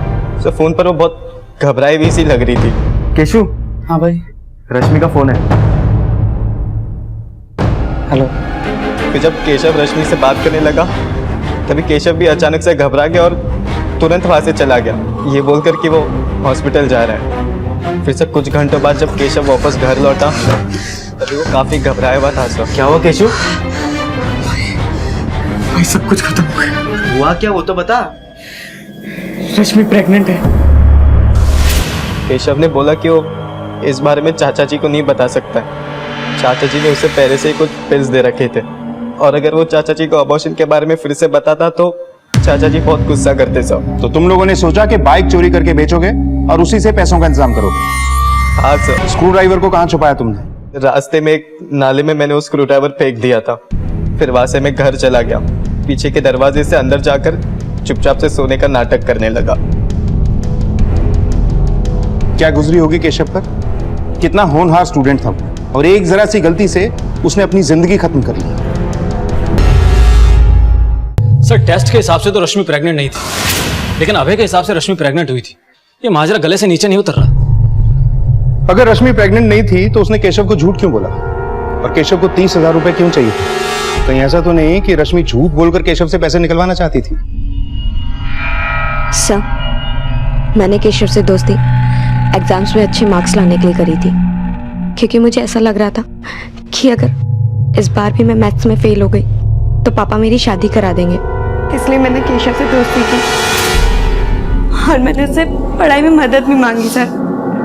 सर फ़ोन पर वो बहुत घबराई हुई सी लग रही थी। केशु? हाँ भाई। रश्मि का फोन है। हेलो। फिर जब केशव रश्मि से बात करने लगा तभी केशव भी अचानक से घबरा गया और तुरंत वहाँ से चला गया, ये बोलकर कि वो हॉस्पिटल जा रहा है। फिर से कुछ घंटों बाद जब केशव वापस घर लौटा तभी वो काफ़ी घबराया हुआ था सर। क्या हुआ केशव? भाई सब कुछ खत्म हो गया। हुआ क्या वो तो बता। रश्मि प्रेग्नेंट है। केशव ने बोला कि वो इस बारे में चाचा जी को नहीं बता सकता है। चाचा जी ने उसे पहले से ही कुछ पिल्स दे रखे थे और अगर वो चाचा जी को अबॉर्शन के बारे में फिर से बताता तो चाचा जी बहुत गुस्सा करते सर। तो तुम लोगों ने सोचा कि बाइक चोरी करके बेचोगे और उसी से पैसों का इंतजाम करोगे? हाँ सर। स्क्रू ड्राइवर को कहाँ छुपाया तुमने? रास्ते में एक नाले में मैंने वो स्क्रू ड्राइवर फेंक दिया था। फिर वहां से मैं घर चला गया, पीछे के दरवाजे से अंदर जाकर चुपचाप से सोने का नाटक करने लगा। क्या गुजरी होगी केशव पर? कितना होनहार स्टूडेंट था और एक जरा सी गलती से उसने अपनी जिंदगी खत्म कर ली। सर टेस्ट के हिसाब से तो रश्मि प्रेग्नेंट नहीं थी, लेकिन अभय के हिसाब से रश्मि प्रेग्नेंट हुई थी। ये माजरा गले से नीचे नहीं उतर रहा। अगर रश्मि प्रेग्नेंट नहीं थी तो उसने केशव को झूठ क्यों बोला? और केशव को 30,000 रुपए क्यों चाहिए? कहीं ऐसा तो नहीं कि रश्मि झूठ बोलकर केशव से पैसे निकलवाना चाहती थी? सर, मैंने केशव से दोस्ती एग्जाम्स में अच्छे मार्क्स लाने के लिए करी थी, क्योंकि मुझे ऐसा लग रहा था कि अगर इस बार भी मैं मैथ्स में फेल हो गई तो पापा मेरी शादी करा देंगे। इसलिए मैंने केशव से दोस्ती की और मैंने उससे पढ़ाई में मदद भी मांगी सर।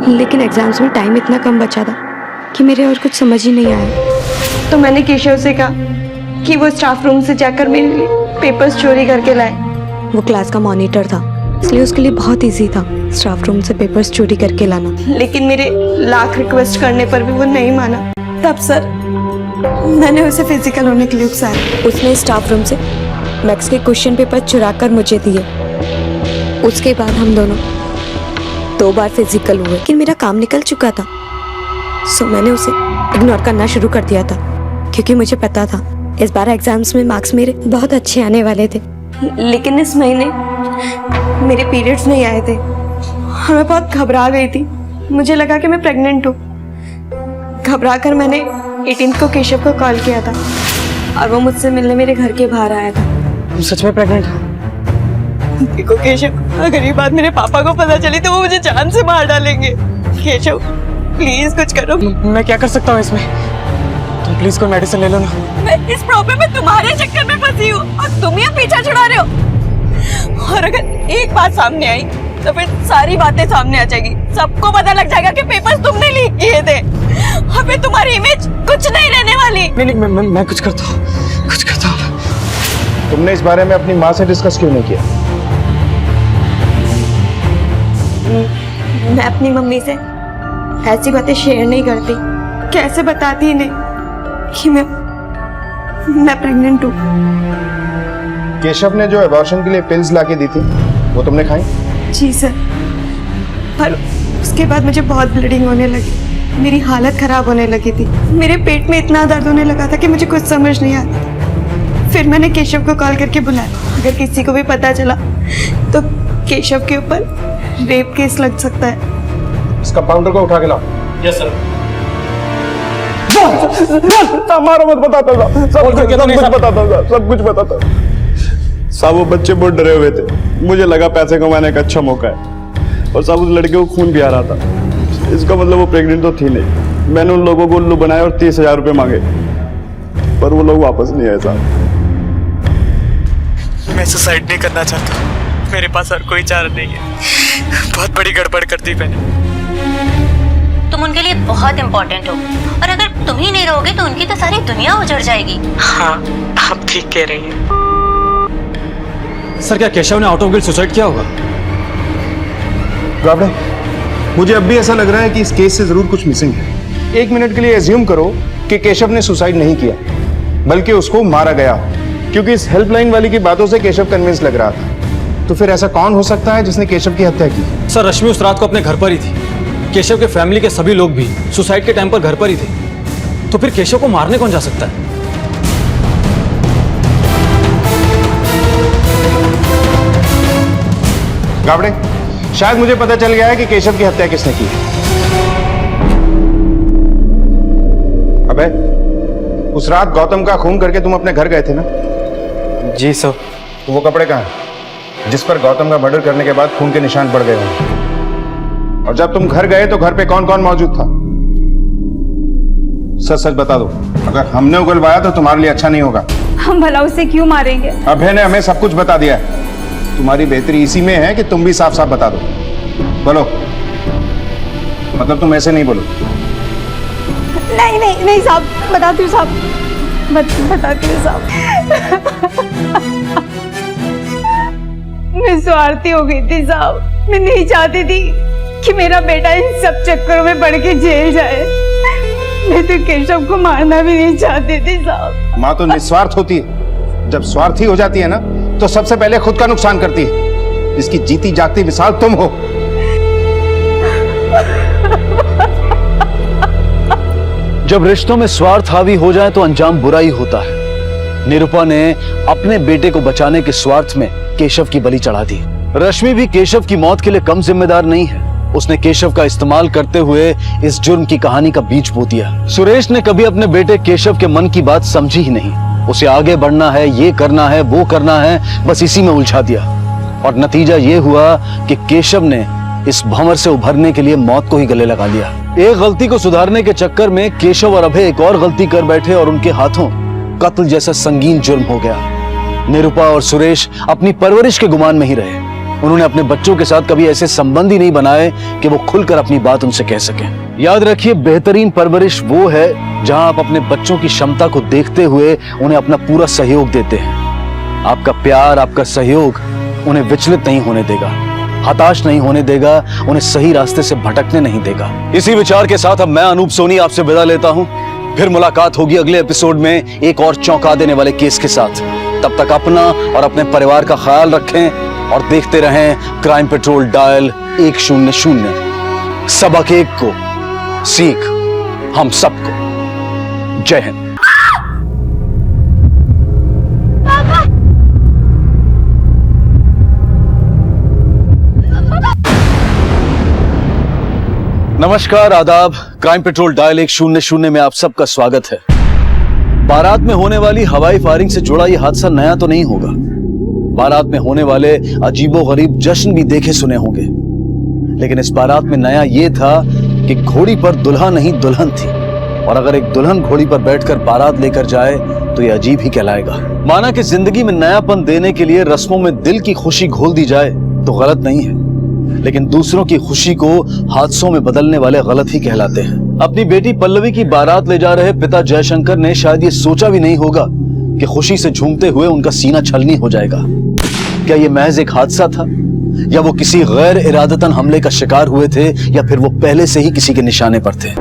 लेकिन एग्जाम्स में टाइम इतना कम बचा था कि मेरे और कुछ समझ ही नहीं आया। तो मैंने केशव से कहा कि वो स्टाफ रूम से जाकर मेरे लिए पेपर्स चोरी करके लाए। वो क्लास का मॉनिटर था, इसलिए उसके लिए बहुत इजी था स्टाफ रूम से पेपर्स चोरी करके लाना। लेकिन मेरे लाख रिक्वेस्ट करने पर भी वो नहीं माना। तब सर मैंने उसे फिजिकल होने के लिए उकसाया। उसने स्टाफ रूम से मैथ्स के क्वेश्चन पेपर चुरा कर मुझे दिए। उसके बाद हम दोनों 2 बार फिजिकल हुए, लेकिन मेरा काम निकल चुका था, सो मैंने उसे इग्नोर करना शुरू कर दिया था, क्योंकि मुझे पता था इस बार एग्जाम्स में मार्क्स मेरे बहुत अच्छे आने वाले थे। लेकिन इस महीने मेरे पीरियड्स नहीं आए थे और मैं बहुत घबरा गई थी। मुझे लगा कि मैं प्रेग्नेंट हूँ। घबरा कर मैंने 18 को केशव को कॉल किया था और वो मुझसे मिलने मेरे घर के बाहर आया था। तुम सच में प्रेग्नेंट हो? देखो केशव, अगर ये बात मेरे पापा को पता चली तो वो मुझे जान से मार डालेंगे। केशव प्लीज कुछ करो। मैं क्या कर सकता हूँ इसमें? तुम प्लीज कोई मेडिसिन ले लो ना। मैं इस प्रॉब्लम में तुम्हारे चक्कर में फंसी हूँ और तुम ही पीछा छुड़ा रहे हो। और अगर एक बात सामने आई तो फिर सारी बातें सामने आ जाएगी। सबको पता लग जाएगा कि पेपर्स तुमने लीक किए थे और फिर तुम्हारी इमेज कुछ नहीं रहने वाली। नहीं, मैं कुछ करता हूँ। तुमने इस बारे में अपनी माँ से डिस्कस क्यों नहीं किया? मैं अपनी मम्मी से ऐसी बातें शेयर नहीं करती। कैसे बताती इन्हें कि मैं प्रेग्नेंट हूँ। केशव ने जो एबॉर्शन के लिए पिल्स लाके दी थी वो तुमने खाई? जी सर, पर उसके बाद मुझे बहुत ब्लीडिंग होने लगी। मेरी हालत खराब होने लगी थी। मेरे पेट में इतना दर्द होने लगा था कि मुझे कुछ समझ नहीं आता था। फिर मैंने केशव को कॉल करके बुलाया। अगर किसी को भी पता चला तो केशव के ऊपर रेप केस लग सकता है। इस कंपाउंडर को उठा के लाओ। Yes sir. हमारा मत बताता था, सब कुछ बताता। साहब वो बच्चे बहुत डरे हुए थे। मुझे लगा पैसे कमाने का अच्छा मौका है और साहब उस लड़के को खून भी आ रहा था। इसका मतलब वो प्रेग्नेंट तो थी नहीं। मैंने उन लोगों को उल्लू बनाया और 30,000 रुपए मांगे, पर वो लोग वापस नहीं आए साहब। मैं सुसाइड नहीं करना चाहता, मेरे पास और कोई चारा नहीं है। बहुत बड़ी गड़बड़ कर दी मैंने। तुम उनके लिए बहुत इम्पोर्टेंट हो और अगर तुम ही नहीं रहोगे तो उनकी तो सारी दुनिया उजड़ जाएगी। हाँ, आप ठीक कह रही हैं। सर, क्या केशव ने आउट ऑफ गिल्ट सुसाइड किया होगा? गाबड़े, मुझे अब भी ऐसा लग रहा है कि इस केस से जरूर कुछ मिसिंग है। 1 मिनट के लिए एज्यूम करो कि केशव ने सुसाइड नहीं किया बल्कि उसको मारा गया, क्योंकि इस हेल्पलाइन वाली की बातों से केशव कन्विंस लग रहा था। तो फिर ऐसा कौन हो सकता है जिसने केशव की हत्या की? सर, रश्मि उस रात को अपने घर पर ही थी। केशव के फैमिली के सभी लोग भी सुसाइड के टाइम पर घर पर ही थे। तो फिर केशव को मारने कौन जा सकता है? गाबड़े, शायद मुझे पता चल गया है कि केशव की हत्या किसने की है। अबे, उस रात गौतम का खून करके तुम अपने घर गए थे ना? जी सर। तो वो कपड़े कहाँ हैं जिस पर गौतम का मर्डर करने के बाद खून के निशान पड़ गए होंगे? और जब तुम घर गए तो घर पे कौन कौन मौजूद था? सच सच बता दो। अगर हमने उगलवाया तो तुम्हारे लिए अच्छा नहीं होगा। हम भला उसे क्यों मारेंगे? अभय ने हमें सब कुछ बता दिया है। तुम्हारी बेहतरी इसी में है कि तुम भी साफ साफ बता दो। बोलो, मतलब तुम ऐसे नहीं बोलो। नहीं साहब, बताती हूँ साहब, बताती हूँ साहब। मैं स्वार्थी हो गई थी साहब। मैं नहीं चाहती थी कि मेरा बेटा इन सब चक्करों में पड़ के जेल जाए। मैं तो केशव को मारना भी नहीं चाहती थी साहब। माँ तो निस्वार्थ होती है। जब स्वार्थी हो जाती है ना तो सबसे पहले खुद का नुकसान करती है। इसकी जीती जागती मिसाल तुम हो। जब रिश्तों में स्वार्थ हावी हो जाए तो अंजाम बुरा ही होता है। निरुपा ने अपने बेटे को बचाने के स्वार्थ में केशव की बलि चढ़ा दी। रश्मि भी केशव की मौत के लिए कम जिम्मेदार नहीं है। उसने केशव का इस्तेमाल करते हुए इस जुर्म की कहानी का बीज बो दिया। सुरेश ने कभी अपने बेटे केशव के मन की बात समझी ही नहीं। उसे आगे बढ़ना है, ये करना है, वो करना है, बस इसी में उलझा दिया। और नतीजा ये हुआ कि केशव ने इस भंवर से उभरने के लिए मौत को ही गले लगा लिया। एक गलती को सुधारने के चक्कर में केशव और अभय एक और गलती कर बैठे और उनके हाथों कत्ल जैसा संगीन जुर्म हो गया। निरुपा और सुरेश अपनी परवरिश के गुमान में ही रहे। उन्होंने अपने बच्चों के साथ कभी ऐसे संबंध ही नहीं बनाए कि वो खुलकर अपनी बात उनसे कह सकें। याद रखिए, बेहतरीन परवरिश वो है जहां आप अपने बच्चों की क्षमता को देखते हुए उन्हें अपना पूरा सहयोग देते हैं। आपका प्यार, आपका सहयोग उन्हें विचलित नहीं होने देगा, हताश नहीं होने देगा, उन्हें सही रास्ते से भटकने नहीं देगा। इसी विचार के साथ अब मैं अनूप सोनी आपसे विदा लेता हूं। फिर मुलाकात होगी अगले एपिसोड में एक और चौंका देने वाले केस के साथ। तब तक अपना और अपने परिवार का ख्याल रखें और देखते रहें क्राइम पेट्रोल डायल 100। सबक एक को, सीख हम सबको। जय हिंद। नमस्कार, आदाब। क्राइम पेट्रोल डायल 100 में आप सबका स्वागत है। बारात में होने वाली हवाई फायरिंग से जुड़ा यह हादसा नया तो नहीं होगा। बारात में होने वाले अजीबोगरीब जश्न भी देखे सुने होंगे, लेकिन इस बारात में नया ये था कि घोड़ी पर दुल्हा नहीं दुल्हन थी। और अगर एक दुल्हन घोड़ी पर बैठकर बारात लेकर जाए तो ये अजीब ही कहलाएगा। माना कि जिंदगी में नयापन देने के लिए रस्मों में दिल की खुशी घोल दी जाए तो गलत नहीं है, लेकिन दूसरों की खुशी को हादसों में बदलने वाले गलत ही कहलाते हैं। अपनी बेटी पल्लवी की बारात ले जा रहे पिता जयशंकर ने शायद ये सोचा भी नहीं होगा कि खुशी से झूमते हुए उनका सीना छलनी हो जाएगा। क्या ये महज एक हादसा था, या वो किसी गैर इरादतन हमले का शिकार हुए थे, या फिर वो पहले से ही किसी के निशाने पर थे?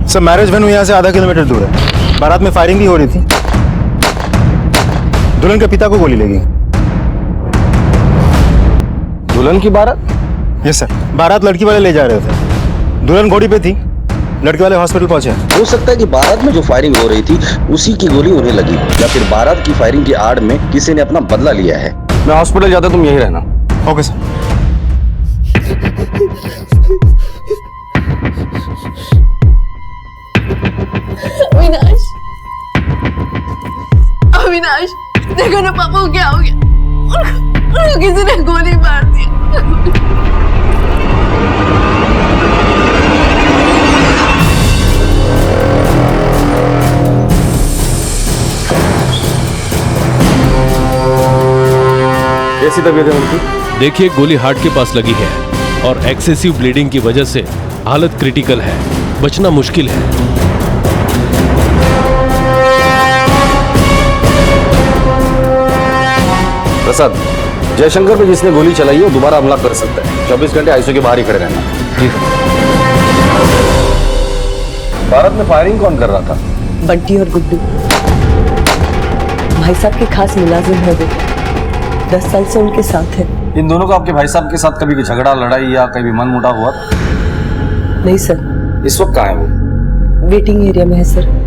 सर, मैरिज वेन्यू यहाँ से आधा किलोमीटर दूर है। बारात में फायरिंग भी हो रही थी। दुल्हन के पिता को गोली लगी। दुल्हन की बारात? यस सर, बारात लड़की वाले ले जा रहे थे। दुल्हन घोड़ी पे थी, लड़के वाले हॉस्पिटल पहुंचे। हो सकता है कि बारात में जो फायरिंग हो रही थी उसी की गोली उन्हें लगी, या फिर बारात की फायरिंग की आड़ में किसी ने अपना बदला लिया है। मैं हॉस्पिटल जाता, तुम यही रहना। Okay sir. अविनाश, अविनाश, देखो ना पापा को क्या हो गया। उनको किसी ने गोली मार दी। कैसी तबीयत है उनकी? देखिए, गोली हार्ट के पास लगी है और एक्सेसिव ब्लीडिंग की वजह से हालत क्रिटिकल है, बचना मुश्किल है। प्रसाद, जयशंकर पे जिसने गोली चलाई है वो दोबारा हमला कर सकता है। 24 घंटे आईसीयू के बाहर ही खड़े रहना। ठीक है। बारात में फायरिंग कौन कर रहा था? बंटी और गुड्डू भाई साहब के खास मुलाजिम है वो। 10 साल से उनके साथ है। इन दोनों का आपके भाई साहब के साथ कभी झगड़ा, लड़ाई या कभी मन मुटाव हुआ? नहीं सर। इस वक्त कहाँ है वो? वेटिंग एरिया में है सर।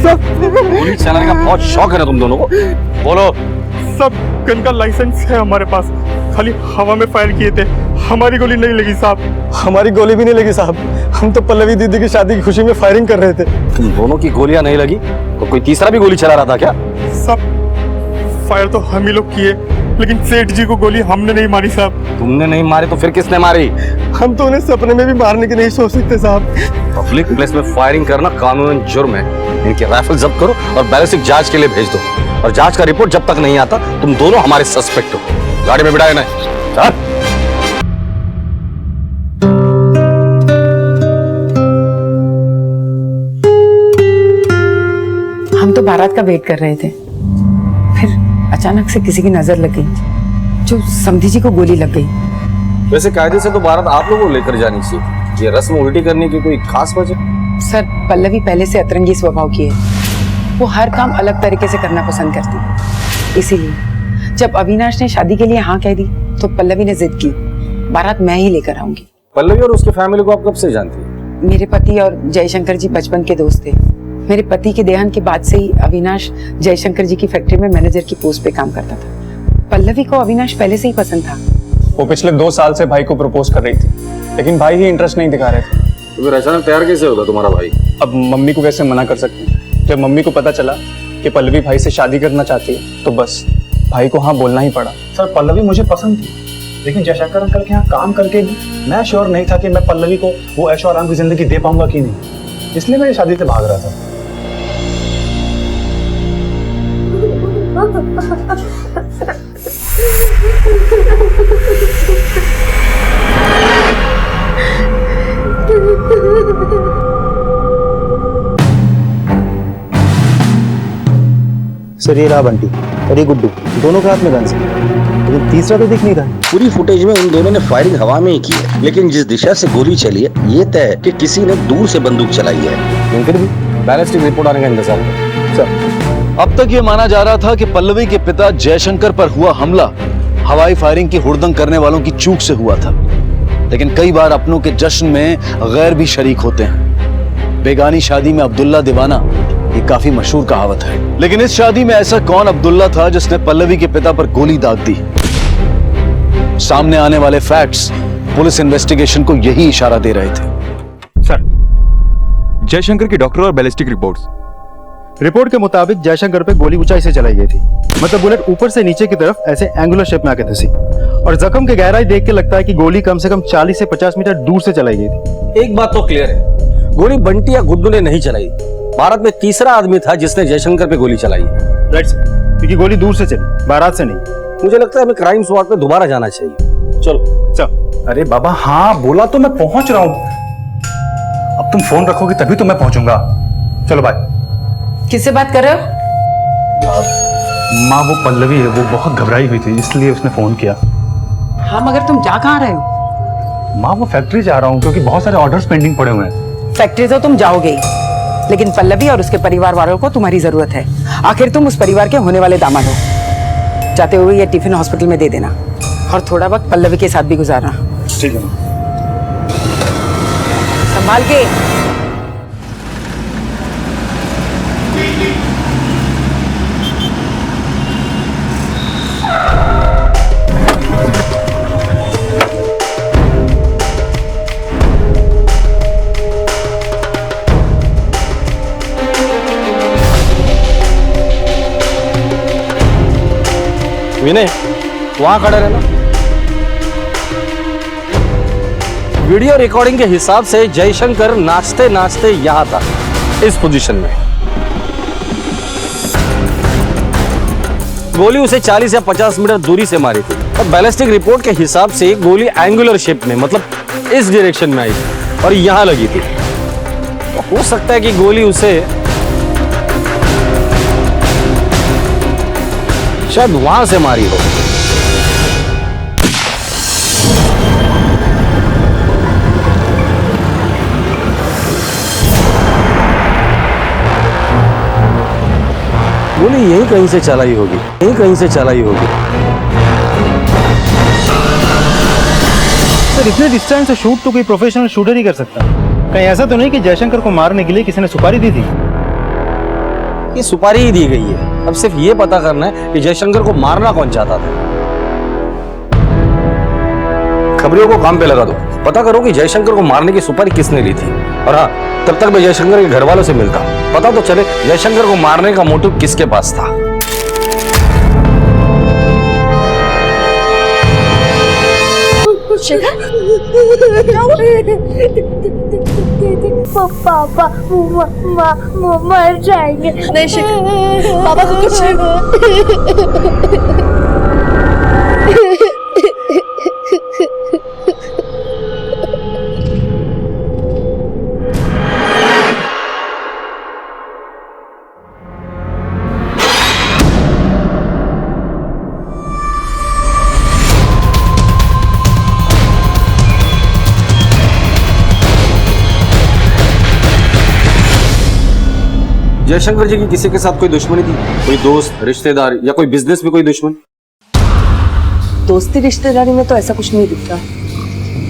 गोली चलाने का बहुत शौक है ना तुम दोनों को? बोलो। सब गन का लाइसेंस है हमारे पास, खाली हवा में फायर किए थे। हमारी गोली नहीं लगी साहब। हमारी गोली भी नहीं लगी साहब। हम तो पल्लवी दीदी की शादी की खुशी में फायरिंग कर रहे थे। तुम दोनों की गोलियां नहीं लगी तो कोई तीसरा भी गोली चला रहा था क्या? सब फायर तो हम ही लोग किए, लेकिन सेठ जी को गोली हमने नहीं मारी साहब। तुमने नहीं मारी तो फिर किसने मारी? हम तो उन्हें सपने में भी मारने की नहीं सोच सकते साहब। पब्लिक प्लेस में फायरिंग करना कानूनन जुर्म है। इनके राइफल जब्त करो और बैलिस्टिक जांच के लिए भेज दो, और जांच का रिपोर्ट जब तक नहीं आता तुम दोनों हमारे सस्पेक्ट हो। गाड़ी में बिठाए ना। हम तो बारात का वेट कर रहे थे, फिर अचानक से किसी की नजर लग गई, जो समधी जी को गोली लग गई। वैसे कायदे से तो बारात आप लोगों को लेकर जानी चाहिए। ये रस्म उल्टी करने की कोई खास वजह? सर, पल्लवी पहले से अतरंगी स्वभाव की है, वो हर काम अलग तरीके से करना पसंद करती है। इसीलिए जब अविनाश ने शादी के लिए हाँ कह दी तो पल्लवी ने जिद की, बारात मैं ही लेकर आऊंगी। पल्लवी और उसके फैमिली को आप कब से जानती हैं? मेरे पति और जयशंकर जी बचपन के दोस्त थे। मेरे पति के देहांत के बाद से ही अविनाश जयशंकर जी की फैक्ट्री में मैनेजर की पोस्ट पे काम करता था। पल्लवी को अविनाश पहले से ही पसंद था। वो पिछले 2 साल से भाई को प्रपोज कर रही थी, लेकिन भाई ही इंटरेस्ट नहीं दिखा रहे थे। तो फिर अचानक तैयार कैसे होगा तुम्हारा भाई? अब मम्मी को कैसे मना कर सकते हैं? जब मम्मी को पता चला कि पल्लवी भाई से शादी करना चाहती है तो बस भाई को हाँ बोलना ही पड़ा। सर पल्लवी मुझे पसंद थी, लेकिन जयशंकर अंकल के यहाँ काम करके भी मैं श्योर नहीं था कि मैं पल्लवी को वो ऐशो आराम की जिंदगी दे पाऊंगा कि नहीं, इसलिए मैं शादी से भाग रहा था। सर ये रहा बंटी और ये गुड्डू, दोनों के हाथ में गन्स है, लेकिन तीसरा तो दिख नहीं रहा। पूरी फुटेज में उन दोनों ने फायरिंग हवा में ही की है, लेकिन जिस दिशा से गोली चली है ये तय है कि किसी ने दूर से बंदूक चलाई है। लेकिन फिर भी बैलिस्टिक रिपोर्ट आने का इंतजार करो। सर अब तक ये माना जा रहा था कि पल्लवी के पिता जयशंकर पर हुआ हमला हवाई फायरिंग की हुड़दंग करने वालों की चूक से हुआ था, लेकिन कई बार अपनों के जश्न में गैर भी शरीक होते हैं। बेगानी शादी में अब्दुल्ला दीवाना, ये काफी मशहूर कहावत है। लेकिन इस शादी में ऐसा कौन अब्दुल्ला था जिसने पल्लवी के पिता पर गोली दाग दी? सामने आने वाले फैक्ट्स पुलिस इन्वेस्टिगेशन को यही इशारा दे रहे थे। सर, जयशंकर की डॉक्टर और बैलिस्टिक रिपोर्ट के मुताबिक जयशंकर पे गोली ऊंचाई से चलाई गई थी, मतलब बुलेट ऊपर से नीचे की तरफ ऐसे एंगुलर शेप में आके धसी, और जख्म की गहराई देख के लगता है कि गोली कम से कम 40 से 50 मीटर दूर से चलाई गई थी। एक बात तो क्लियर है, गोली बंटी या गुड्डू ने नहीं चलाई, भारत में तीसरा आदमी था जिसने जयशंकर पे गोली चलाई है। राइट सर, क्योंकि गोली दूर से चली, बारात से नहीं। मुझे लगता है हमें क्राइम स्पॉट पे दोबारा जाना चाहिए। चलो चल। अरे बाबा हाँ बोला तो मैं पहुंच रहा हूँ, अब तुम फोन रखोगे तभी तो मैं पहुंचूंगा। चलो बाय। किससे बात कर रहे हो? माँ वो पल्लवी है, वो बहुत घबराई हुई थी इसलिए उसने फोन किया। हाँ मगर तुम जा कहाँ रहे हो? माँ वो फैक्ट्री जा रहा हूँ क्योंकि बहुत सारे ऑर्डर्स पेंडिंग पड़े हुए हैं। फैक्ट्री तो तुम जाओगे ही, लेकिन पल्लवी और उसके परिवार वालों को तुम्हारी जरूरत है। आखिर तुम उस परिवार के होने वाले दामाद हो। जाते हुए ये टिफिन हॉस्पिटल में दे देना और थोड़ा वक्त पल्लवी के साथ भी गुजारना। ठीक है। संभाल के। विनय वहां खड़े रहना। वीडियो रिकॉर्डिंग के हिसाब से जयशंकर नाचते नाचते यहां था, इस पोजीशन में। गोली उसे 40 या 50 मीटर दूरी से मारी थी, और बैलिस्टिक रिपोर्ट के हिसाब से गोली एंगुलर शेप में, मतलब इस डायरेक्शन में आई थी और यहां लगी थी। तो हो सकता है कि गोली उसे शायद वहां से मारी हो। गोली यहीं कहीं से चलाई होगी, यहीं कहीं से चलाई होगी। सर इतने डिस्टेंस से शूट तो कोई प्रोफेशनल शूटर ही कर सकता। कहीं ऐसा तो नहीं कि जयशंकर को मारने के लिए किसी ने सुपारी दी थी? ये सुपारी ही दी गई है, अब सिर्फ ये पता करना है कि जयशंकर को मारना कौन चाहता था। खबरियों को काम पे लगा दो, पता करो कि जयशंकर को मारने की सुपारी किसने ली थी। और हाँ, तब तक मैं जयशंकर के घर वालों से मिलता, पता तो चले जयशंकर को मारने का मोटिव किसके पास था। पापा मर जाएंगे। नहीं शिखर, पापा को कुछ जयशंकर जी की किसी के साथ कोई दुश्मनी थी? कोई दोस्त, रिश्तेदार या कोई बिजनेस में कोई दुश्मन? दोस्ती रिश्तेदारी में तो ऐसा कुछ नहीं दिखता।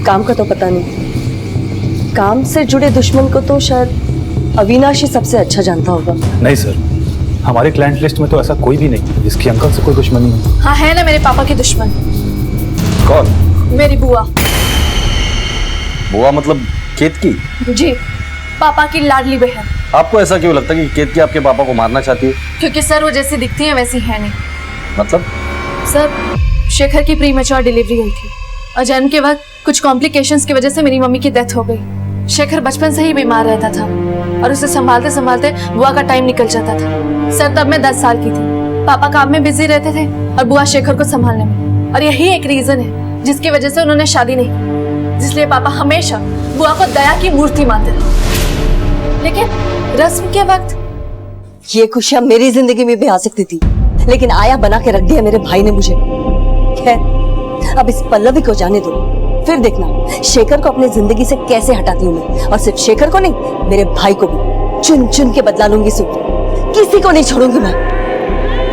काम का तो पता नहीं। काम से जुड़े दुश्मन को तो शायद अविनाश ही सबसे अच्छा जानता होगा। नहीं सर, हमारे क्लाइंट लिस्ट में तो ऐसा कोई भी नहीं जिसकी अंकल से कोई दुश्मनी हो। हाँ है ना मेरे पापा की दुश्मन। कौन? मेरी बुआ। बुआ मतलब केतकी? जी, पापा की लाडली बहन। आपको ऐसा क्यों लगता है कि केतकी आपके पापा को मारना चाहती है? क्योंकि सर वो जैसी दिखती है वैसी है नहीं। मतलब? सर, शेखर की प्रीमेच्योर डिलीवरी हुई थी और जन्म के वक्त कुछ कॉम्प्लिकेशंस की वजह से मेरी मम्मी की डेथ हो गई। शेखर बचपन से ही बीमार रहता था और उसे संभालते संभालते बुआ का टाइम निकल जाता था। सर, तब मैं 10 साल की थी। पापा काम में बिजी रहते थे और बुआ शेखर को संभालने में, और यही एक रीजन है जिसकी वजह से उन्होंने शादी नहीं की, जिसलिए पापा हमेशा बुआ को दया की मूर्ति मानते थे। लेकिन रस्म के वक्त ये खुशियां मेरी जिंदगी में भी आ सकती थी, लेकिन आया बना के रख दिया मेरे भाई ने मुझे। खैर, अब इस पल्लवी को जाने दो, फिर देखना शेखर को अपनी जिंदगी से कैसे हटाती हूँ मैं। और सिर्फ शेखर को नहीं, मेरे भाई को भी चुन चुन के बदला लूंगी। सुन, किसी को नहीं छोड़ूंगी मैं।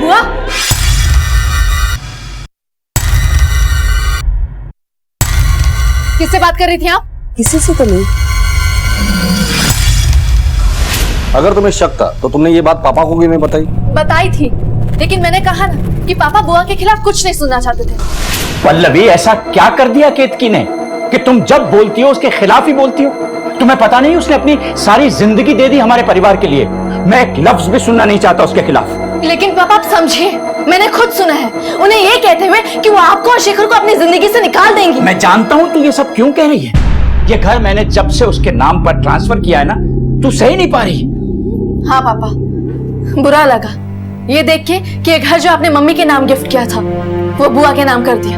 बुआ, किससे बात कर रही थी आप? किसी से तो नहीं। अगर तुम्हें शक था तो तुमने ये बात पापा को क्यों नहीं बताई? बताई थी, लेकिन मैंने कहा ना कि पापा बुआ के खिलाफ कुछ नहीं सुनना चाहते थे। पल्लवी, ऐसा क्या कर दिया केतकी ने कि तुम जब बोलती हो उसके खिलाफ ही बोलती हो? तुम्हें पता नहीं उसने अपनी सारी जिंदगी दे दी हमारे परिवार के लिए। मैं एक लफ्ज भी सुनना नहीं चाहता उसके खिलाफ। लेकिन पापा, आप समझिए, मैंने खुद सुना है उन्हें ये कहते हुए कि वो आपको और शेखर को अपनी जिंदगी से निकाल देंगी। मैं जानता हूं तू ये सब क्यों कह रही है। ये घर मैंने जब से उसके नाम पर ट्रांसफर किया है ना, तू सही नहीं पा रही। हाँ पापा, बुरा लगा ये देख के कि ये घर जो आपने मम्मी के नाम गिफ्ट किया था वो बुआ के नाम कर दिया।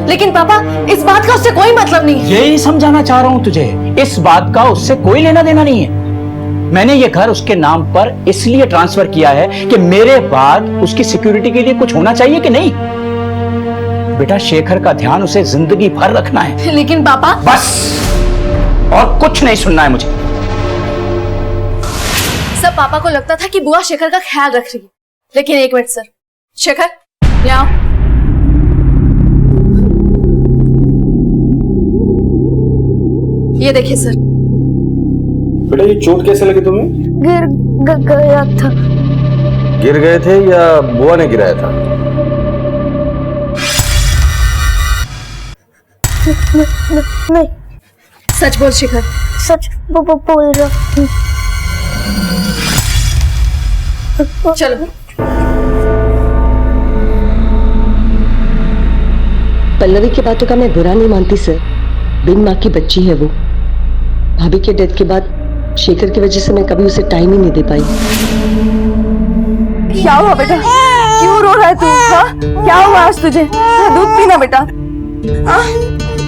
लेकिन पापा, इस बात का उससे कोई मतलब नहीं है। यही समझाना चाह रहा हूं तुझे, इस बात का उससे कोई लेना देना नहीं है। मैंने ये घर उसके नाम पर इसलिए ट्रांसफर किया है कि मेरे बाद उसकी सिक्योरिटी के लिए कुछ होना चाहिए कि नहीं। बेटा, शेखर का ध्यान उसे जिंदगी भर रखना है। लेकिन पापा, बस, और कुछ नहीं सुनना है मुझे। सब पापा को लगता था कि बुआ शेखर का ख्याल रख रही है, लेकिन एक मिनट सर, शेखर यहाँ आओ। ये देखिए सर। बेटा, ये चोट कैसे लगी तुम्हें? गिर गया था। गिर गए थे या बुआ ने गिराया था? नहीं, सच बोल शेखर। सच बोल रहा हूँ। चलो। पल्लवी की बातों का मैं बुरा नहीं मानती सर। बिन माँ की बच्ची है वो। भाभी के डेथ के बाद शेखर की वजह से मैं कभी उसे टाइम ही नहीं दे पाई। क्या हुआ बेटा? क्यों रो रहा है तू? क्या हुआ आज तुझे? दूध पीना बेटा।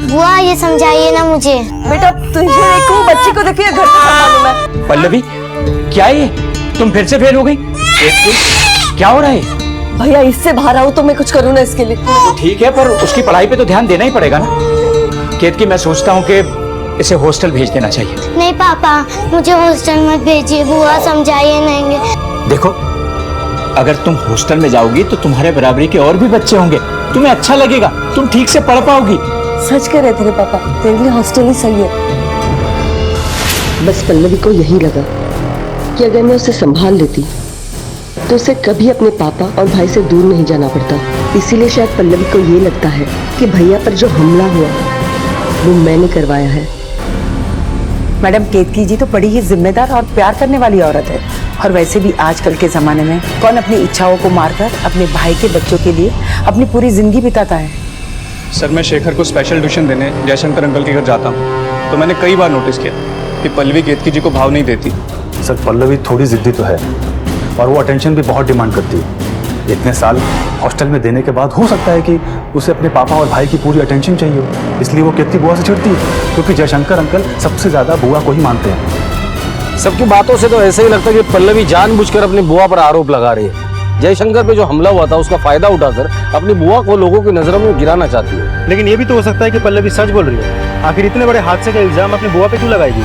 बुआ, ये समझाइए ना मुझे। बेटा, तुझे देखो, बच्ची को देखिए, घर पे संभालूं मैं। पल्लवी, क्या ये तुम फिर से फेल हो गई? क्या हो रहा है? भैया, इससे बाहर आओ तो मैं कुछ करूँ ना इसके लिए। तो ठीक है, पर उसकी पढ़ाई पे तो ध्यान देना ही पड़ेगा ना। केतकी, मैं सोचता हूँ कि इसे हॉस्टल भेज देना चाहिए। नहीं पापा, मुझे हॉस्टल मत भेजिए, बुआ समझाइए नहीं। देखो, अगर तुम हॉस्टल में जाओगी तो तुम्हारे बराबरी के और भी बच्चे होंगे, तुम्हें अच्छा लगेगा, तुम ठीक से पढ़ पाओगी। सच कह रहे थे पापा, तेरे लिए हॉस्टल ही सही है। बस पल्लवी को यही लगा कि अगर मैं उसे संभाल लेती तो उसे कभी अपने पापा और भाई से दूर नहीं जाना पड़ता। इसीलिए शायद पल्लवी को ये लगता है कि भैया पर जो हमला हुआ वो मैंने करवाया है। मैडम, केतकी जी तो बड़ी ही जिम्मेदार और प्यार करने वाली औरत है। और वैसे भी आजकल के जमाने में कौन अपनी इच्छाओं को मारकर अपने भाई के बच्चों के लिए अपनी पूरी जिंदगी बिताता है। सर, मैं शेखर को स्पेशल ट्यूशन देने जयशंकर अंकल के घर जाता हूँ, तो मैंने कई बार नोटिस किया कि पल्लवी केतकी जी को भाव नहीं देती। सर, पल्लवी थोड़ी जिद्दी तो है और वो अटेंशन भी बहुत डिमांड करती है। इतने साल हॉस्टल में देने के बाद हो सकता है कि उसे अपने पापा और भाई की पूरी अटेंशन चाहिए हो, इसलिए वो केतकी बुआ से चिढ़ती है, क्योंकि जयशंकर अंकल सबसे ज्यादा बुआ को ही मानते हैं। सबकी बातों से तो ऐसे ही लगता है कि पल्लवी जानबूझकर अपनी बुआ पर आरोप लगा रही है। जयशंकर पे जो हमला हुआ था उसका फायदा उठाकर अपनी बुआ को लोगों की नजरों में गिराना चाहती है। लेकिन ये भी तो हो सकता है कि पल्लवी सच बोल रही है। आखिर इतने बड़े हादसे का इल्जाम अपनी बुआ पे क्यों लगाएगी?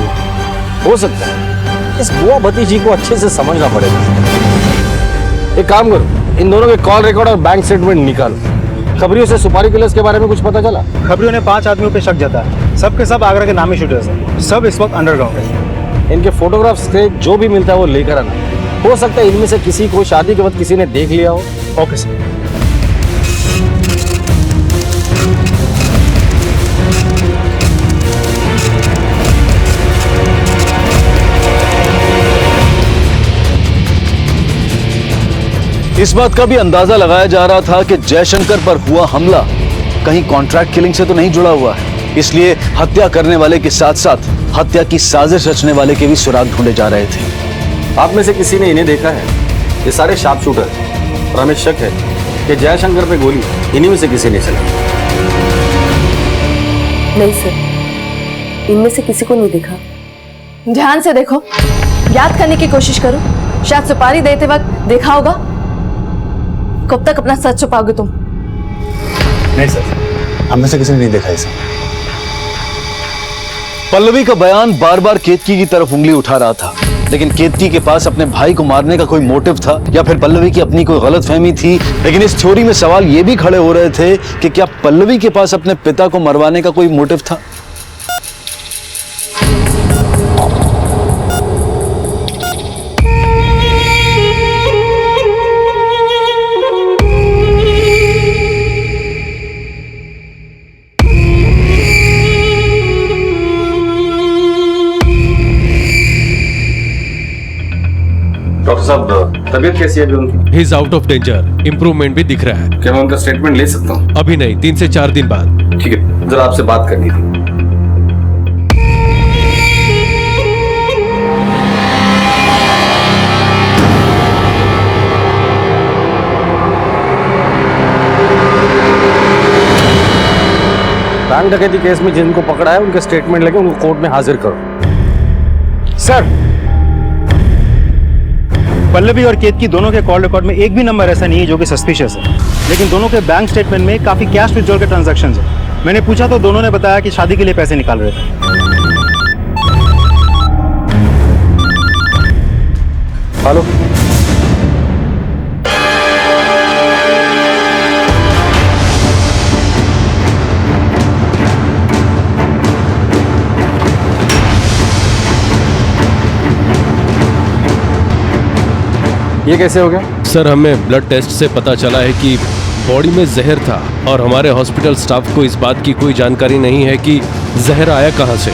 हो सकता है, इस बुआ भतीजी को अच्छे से समझना पड़ेगा। एक काम करो, इन दोनों के कॉल रिकॉर्ड और बैंक स्टेटमेंट निकालो। खबरियों से सुपारी किलर्स के बारे में कुछ पता चला? खबरियों ने 5 आदमियों पे शक जताया, सबके सब आगरा के नामी शूटर्स हैं, सब इस वक्त अंडरग्राउंड है। इनके फोटोग्राफ्स से जो भी मिलता है वो लेकर आना। हो सकता है इनमें से किसी को शादी के वक्त किसी ने देख लिया हो। Okay sir. इस बात का भी अंदाजा लगाया जा रहा था कि जयशंकर पर हुआ हमला कहीं कॉन्ट्रैक्ट किलिंग से तो नहीं जुड़ा हुआ है, इसलिए हत्या करने वाले के साथ साथ हत्या की साजिश रचने वाले के भी सुराग ढूंढे जा रहे थे। आप में से किसी ने इन्हें देखा है? ये सारे शार्प शूटर, और हमें शक है कि जयशंकर पे गोली इन्हीं में से किसी ने चलाई। नहीं सर, इनमें से किसी को नहीं देखा। ध्यान से देखो, याद करने की कोशिश करो, शायद सुपारी देते वक्त देखा होगा। कब तक अपना सच छुपाओगे तुम? नहीं सर, हम में से किसी ने नहीं देखा इसे। पल्लवी का बयान बार बार केतकी की तरफ उंगली उठा रहा था, लेकिन केतकी के पास अपने भाई को मारने का कोई मोटिव था या फिर पल्लवी की अपनी कोई गलतफहमी थी। लेकिन इस थ्योरी में सवाल ये भी खड़े हो रहे थे कि क्या पल्लवी के पास अपने पिता को मरवाने का कोई मोटिव था? डॉक्टर साहब, तबीयत कैसी है अभी उनकी? He is out of danger, improvement भी दिख रहा है। क्या मैं उनका स्टेटमेंट ले सकता हूँ? अभी नहीं, 3 से 4 दिन बाद। ठीक है, जरा आपसे बात करनी थी। बैंक डकैती केस में जिनको पकड़ा है उनके स्टेटमेंट लेके उनको कोर्ट में हाजिर करो। सर, पल्लवी और केतकी दोनों के कॉल रिकॉर्ड में एक भी नंबर ऐसा नहीं है जो कि सस्पिशियस है, लेकिन दोनों के बैंक स्टेटमेंट में काफी कैश विड्रॉल के ट्रांजैक्शंस है। मैंने पूछा तो दोनों ने बताया कि शादी के लिए पैसे निकाल रहे थे। हेलो, ये कैसे हो गया? सर, हमें ब्लड टेस्ट से पता चला है कि बॉडी में जहर था और हमारे हॉस्पिटल स्टाफ को इस बात की कोई जानकारी नहीं है कि जहर आया कहां से।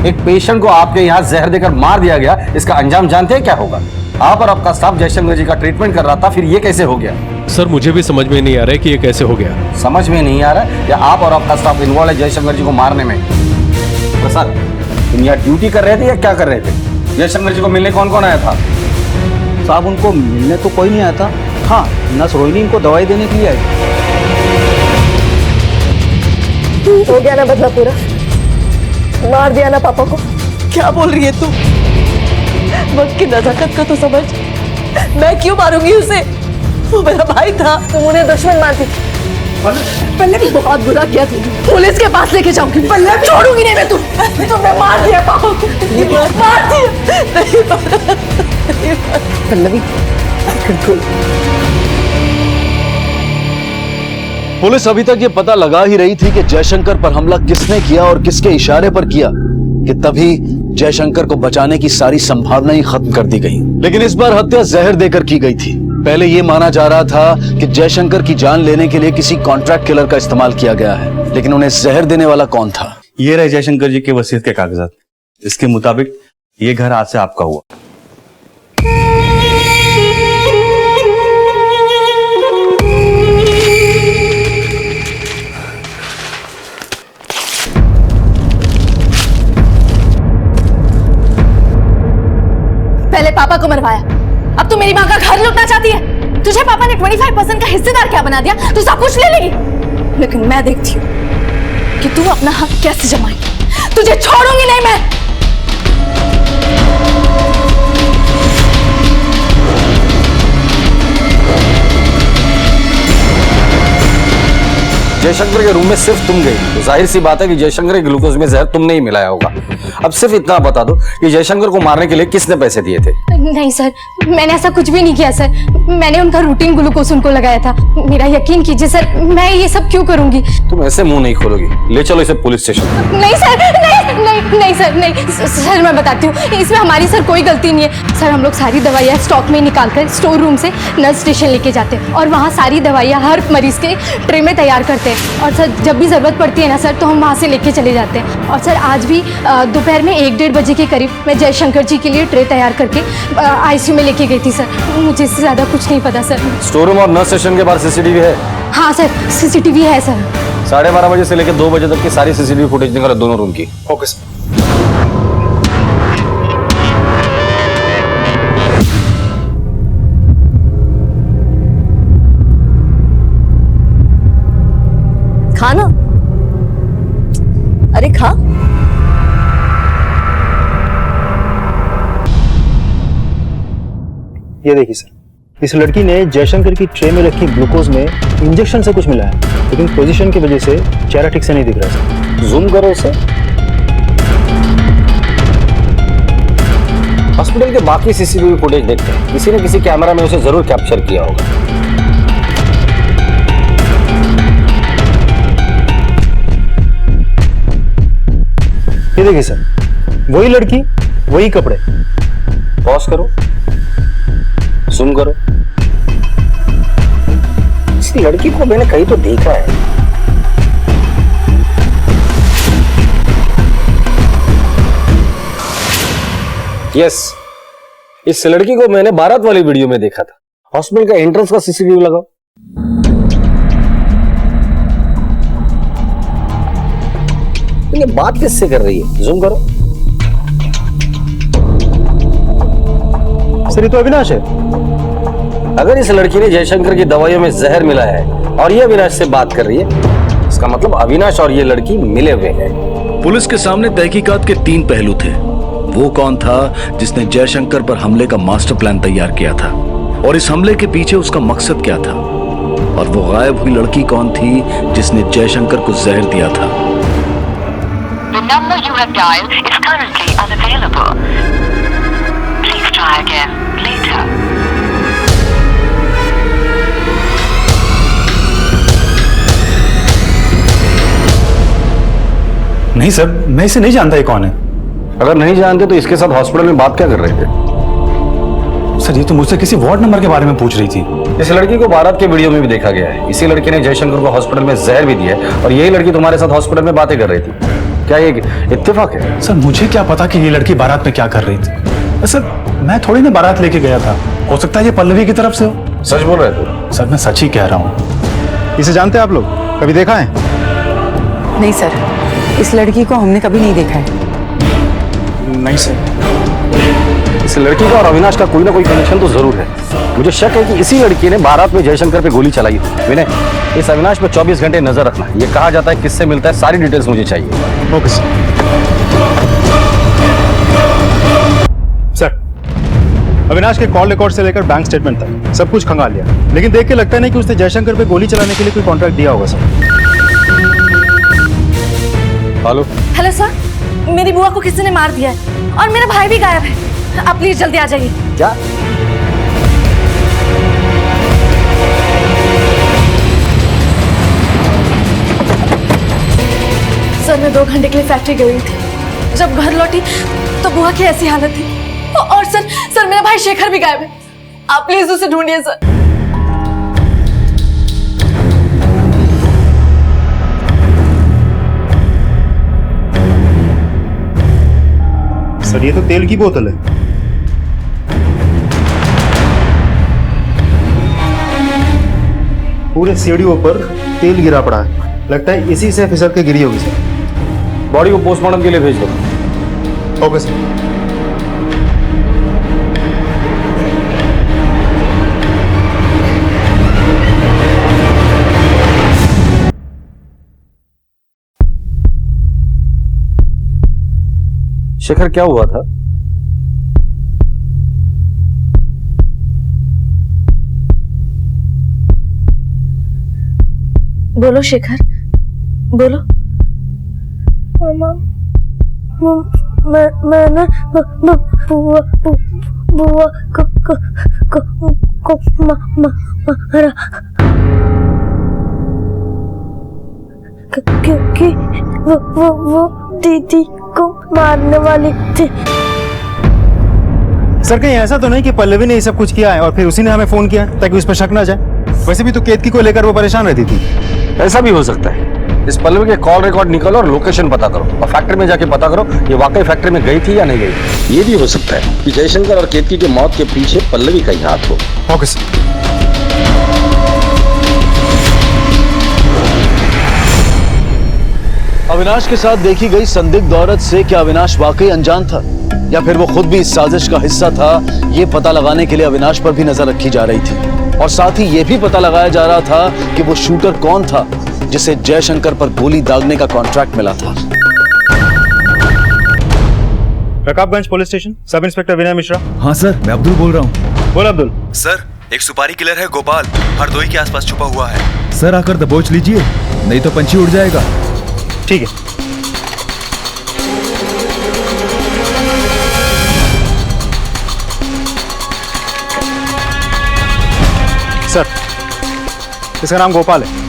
एक पेशेंट को आपके यहाँ जहर देकर मार दिया गया, इसका अंजाम जानते हैं क्या होगा? आप और आपका स्टाफ जयशंकर जी का ट्रीटमेंट कर रहा था, फिर ये कैसे हो गया? सर, मुझे भी समझ में नहीं आ रहा है कि ये कैसे हो गया। समझ में नहीं आ रहा है या आप और आपका स्टाफ इन्वॉल्व है जयशंकर जी को मारने में? प्रसाद, तुम यहाँ ड्यूटी कर रहे थे या क्या कर रहे थे? जयशंकर जी को मिलने कौन कौन आया था? साहब, उनको मिलने तो कोई नहीं आया था। हाँ, नर्स रोहिणी इनको दवाई देने के लिए आई। हो गया ना बदला पूरा, मार दिया ना पापा को। क्या बोल रही है तू? वक्त की नजाकत का तो समझ। मैं क्यों मारूंगी उसे? वो मेरा भाई था, तुम उन्हें दुश्मन मानती। पल्लवी, बहुत बुरा किया तुमने। पुलिस के पास लेके जाऊंगी। पल्लवी, छोड़ूंगी नहीं मैं तुमने मार दिया पापा को। मार दिया। पल्लवी, कंट्रोल। पुलिस अभी तक ये पता लगा ही रही थी कि जयशंकर पर हमला किसने किया और किसके इशारे पर किया, कि तभी जयशंकर को बचाने की सारी संभावना ही खत्म कर दी गई। लेकिन इस बार हत्या जहर देकर की गई थी। पहले ये माना जा रहा था कि जयशंकर की जान लेने के लिए किसी कॉन्ट्रैक्ट किलर का इस्तेमाल किया गया है, लेकिन उन्हें जहर देने वाला कौन था? ये रहे जयशंकर जी के वसीयत के कागजात। इसके मुताबिक ये घर आज से आपका हुआ। पहले पापा को मरवाया, अब तू मेरी माँ का घर लूटना चाहती है। तुझे पापा ने 25% का हिस्सेदार क्या बना दिया? तू सब कुछ ले लेगी, लेकिन मैं देखती हूँ कि तू अपना हक कैसे जमाएगी। तुझे छोड़ूंगी नहीं मैं। जयशंकर के रूम में सिर्फ तुम गई, तो जाहिर सी बात है कि जयशंकर के ग्लूकोज में जहर तुमने ही मिलाया होगा। अब सिर्फ इतना बता दो कि जयशंकर को मारने के लिए किसने पैसे दिए थे? नहीं सर, मैंने ऐसा कुछ भी नहीं किया सर। मैंने उनका रूटीन ग्लूकोज उनको लगाया था। मेरा यकीन कीजिए सर, मैं ये सब क्यों करूंगी? तुम ऐसे मुंह नहीं खोलोगी। ले चलो इसे पुलिस स्टेशन। नहीं सर, नहीं सर, नहीं सर, मैं बताती हूँ, इसमें हमारी सर कोई गलती नहीं है। सर हम लोग सारी दवाइयाँ स्टॉक में निकाल कर स्टोर रूम से नर्स स्टेशन लेके जाते हैं और वहाँ सारी दवाइयाँ हर मरीज के ट्रे में तैयार करते हैं। और सर जब भी ज़रूरत पड़ती है ना सर, तो हम वहाँ से लेके चले जाते हैं। और सर आज भी दोपहर में 1-1:30 बजे के करीब मैं जयशंकर जी के लिए ट्रे तैयार करके ICU में लेके गई थी सर। मुझे इससे ज़्यादा कुछ नहीं पता सर। स्टोर रूम और नर्स स्टेशन के पास CCTV है? हाँ सर, CCTV है सर। 12:30 बजे से लेकर 2 बजे तक की सारी CCTV फुटेज निकालो दोनों रूम की। Okay sir. खाना, अरे खा। ये देखिए सर, इस लड़की ने जयशंकर की ट्रे में रखी ग्लूकोज में इंजेक्शन से कुछ मिलाया, लेकिन पोजीशन की वजह से चेहरा ठीक से नहीं दिख रहा सर। जूम करो उसे। हॉस्पिटल के बाकी CCTV फुटेज देखते हैं, किसी न किसी कैमरा में उसे जरूर कैप्चर किया होगा। ये देखिए सर, वही लड़की, वही कपड़े। पॉज करो, जूम करो। इस लड़की को मैंने कहीं तो देखा है। यस, इस लड़की को मैंने बारात वाली वीडियो में देखा था। हॉस्पिटल का एंट्रेंस का CCTV लगाओ। ये बात किससे कर रही है? जूम करो। सर ये तो अविनाश है। अगर इस लड़की ने जयशंकर की दवाइयों में जहर मिलाया है और ये अविनाश से बात कर रही है, इसका मतलब अविनाश और ये लड़की मिले हुए हैं। पुलिस के सामने तहकीकात के 3 पहलू थे। वो कौन था जिसने जयशंकर पर हमले का मास्टर प्लान तैयार किया था, और इस हमले के पीछे उसका मकसद क्या था, और वो गायब हुई लड़की कौन थी जिसने जयशंकर को जहर दिया था। The number you have dialed is currently unavailable. Please try again later. नहीं सर, मैं इसे नहीं जानता ये कौन है। अगर नहीं जानते तो इसके साथ हॉस्पिटल में बात क्या कर रहे थे? सर ये तो मुझसे किसी वार्ड नंबर के बारे में पूछ रही थी। इस लड़की को बारात के वीडियो में भी देखा गया है। इसी लड़की ने जयशंकर को हॉस्पिटल में जहर भी दिया है और यही लड़की तुम्हारे साथ हॉस्पिटल में बातें कर रही थी। क्या ये इत्तेफाक है? सर मुझे क्या पता कि ये लड़की बारात में क्या कर रही थी। सर मैं थोड़ी ना बारात लेके गया था, हो सकता है ये पल्लवी की तरफ से हो। सच बोल रहे थे? सर मैं सच ही कह रहा हूँ। इसे जानते हैं आप लोग? कभी देखा है? नहीं सर, इस लड़की को हमने कभी नहीं देखा है। नहीं सर। इस लड़की का और अविनाश का कोई ना कोई कनेक्शन तो जरूर है। मुझे शक है कि इसी लड़की ने बारात में जयशंकर पे गोली चलाई हो। विनय, इस अविनाश पे 24 घंटे नजर रखना। ये कहा जाता है किससे मिलता है, सारी डिटेल्स मुझे चाहिए। Okay sir. सर अविनाश के कॉल रिकॉर्ड से लेकर बैंक स्टेटमेंट तक सब कुछ खंगाल लिया, लेकिन देख के लगता नहीं कि उसने जयशंकर पे गोली चलाने के लिए कोई कॉन्ट्रैक्ट दिया होगा सर। हेलो। हेलो सर, मेरी बुआ को किसी ने मार दिया है और मेरा भाई भी गायब है। आप प्लीज जल्दी आ जाइए। क्या? सर मैं 2 घंटे के लिए फैक्ट्री गई थी। जब घर लौटी तो बुआ की ऐसी हालत थी। और सर मेरा भाई शेखर भी गायब है। आप प्लीज उसे ढूंढिए सर। सर ये तो तेल की बोतल है। पूरे सीढ़ियों पर तेल गिरा पड़ा है, लगता है इसी से फिसल के गिरी होगी सर। बॉडी को पोस्टमार्टम के लिए भेज दो। Okay sir. शेखर क्या हुआ था? बोलो शेखर। बोलो। मैंने बुआ को मारा क्योंकि वो दीदी को मारने वाली थी। सर कहीं ऐसा तो नहीं कि पल्लवी ने ये सब कुछ किया है और फिर उसी ने हमें फोन किया ताकि उस पर शक ना जाए? वैसे भी तो केतकी को लेकर वो परेशान रहती थी। ऐसा भी हो सकता है। इस पल्लवी के कॉल रिकॉर्ड निकालो और लोकेशन पता करो और फैक्ट्री में जाके पता करो ये वाकई फैक्ट्री में गई थी या नहीं गई। ये भी हो सकता है कि जयशंकर और केतकी की मौत के पीछे पल्लवी का ही हाथ हो। Okay sir. अविनाश के साथ देखी गई संदिग्ध औरत से क्या अविनाश वाकई अनजान था या फिर वो खुद भी इस साजिश का हिस्सा था, ये पता लगाने के लिए अविनाश पर भी नजर रखी जा रही थी और साथ ही ये भी पता लगाया जा रहा था कि वो शूटर कौन था जिसे जयशंकर पर गोली दागने का कॉन्ट्रैक्ट मिला था। Rakabganj police station, sub inspector Vinay Mishra. हाँ सर, मैं अब्दुल बोल रहा हूँ। बोल अब्दुल। सर, एक सुपारी किलर है गोपाल, हरदोई के आसपास छुपा हुआ है। सर आकर दबोच लीजिए, नहीं तो पंछी उड़ जाएगा। ठीक है। सर, इसका नाम गोपाल है,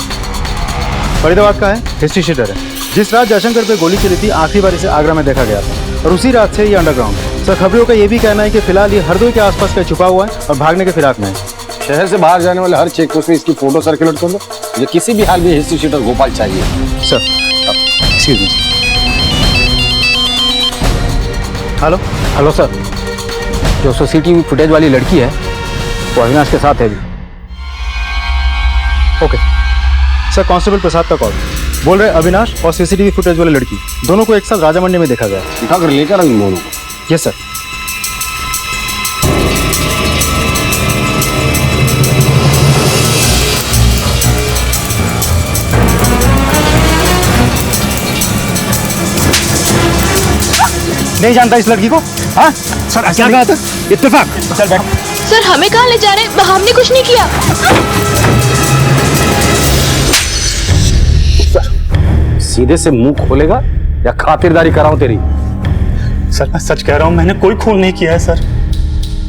फरीदाबाद का है, हिस्ट्री शीटर है। जिस रात जयशंकर पे गोली चली थी आखिरी बार इसे आगरा में देखा गया था और उसी रात से ये अंडरग्राउंड है। सर खबरों का ये भी कहना है कि फिलहाल ये हरदोई के आसपास का छुपा हुआ है और भागने के फिराक में है। शहर से बाहर जाने वाले हर चेक पोस्ट में इसकी फोटो सर्कुलेट कर दो। मुझे किसी भी हाल में हिस्ट्री शीटर गोपाल चाहिए। Sir excuse me. Hello. Hello sir, जो सीसीटीवी फुटेज वाली लड़की है वो अविनाश के साथ है अभी। ओके सर, कांस्टेबल प्रसाद का कॉल। बोल रहे अविनाश और सीसीटीवी फुटेज वाली लड़की दोनों को एक साथ राजा मंडी में देखा गया। उठाकर लेकर इन दोनों को। Yes sir. नहीं जानता इस लड़की को? हाँ सर, क्या कहा था? इत्तेफाक। चल बैठ। सर हमें कहाँ ले जा रहे हैं? हमने कुछ नहीं किया। सीधे से मुंह खोलेगा या खातिरदारी कराऊं तेरी? सर मैं सच कह रहा हूं, मैंने कोई खून नहीं किया है सर।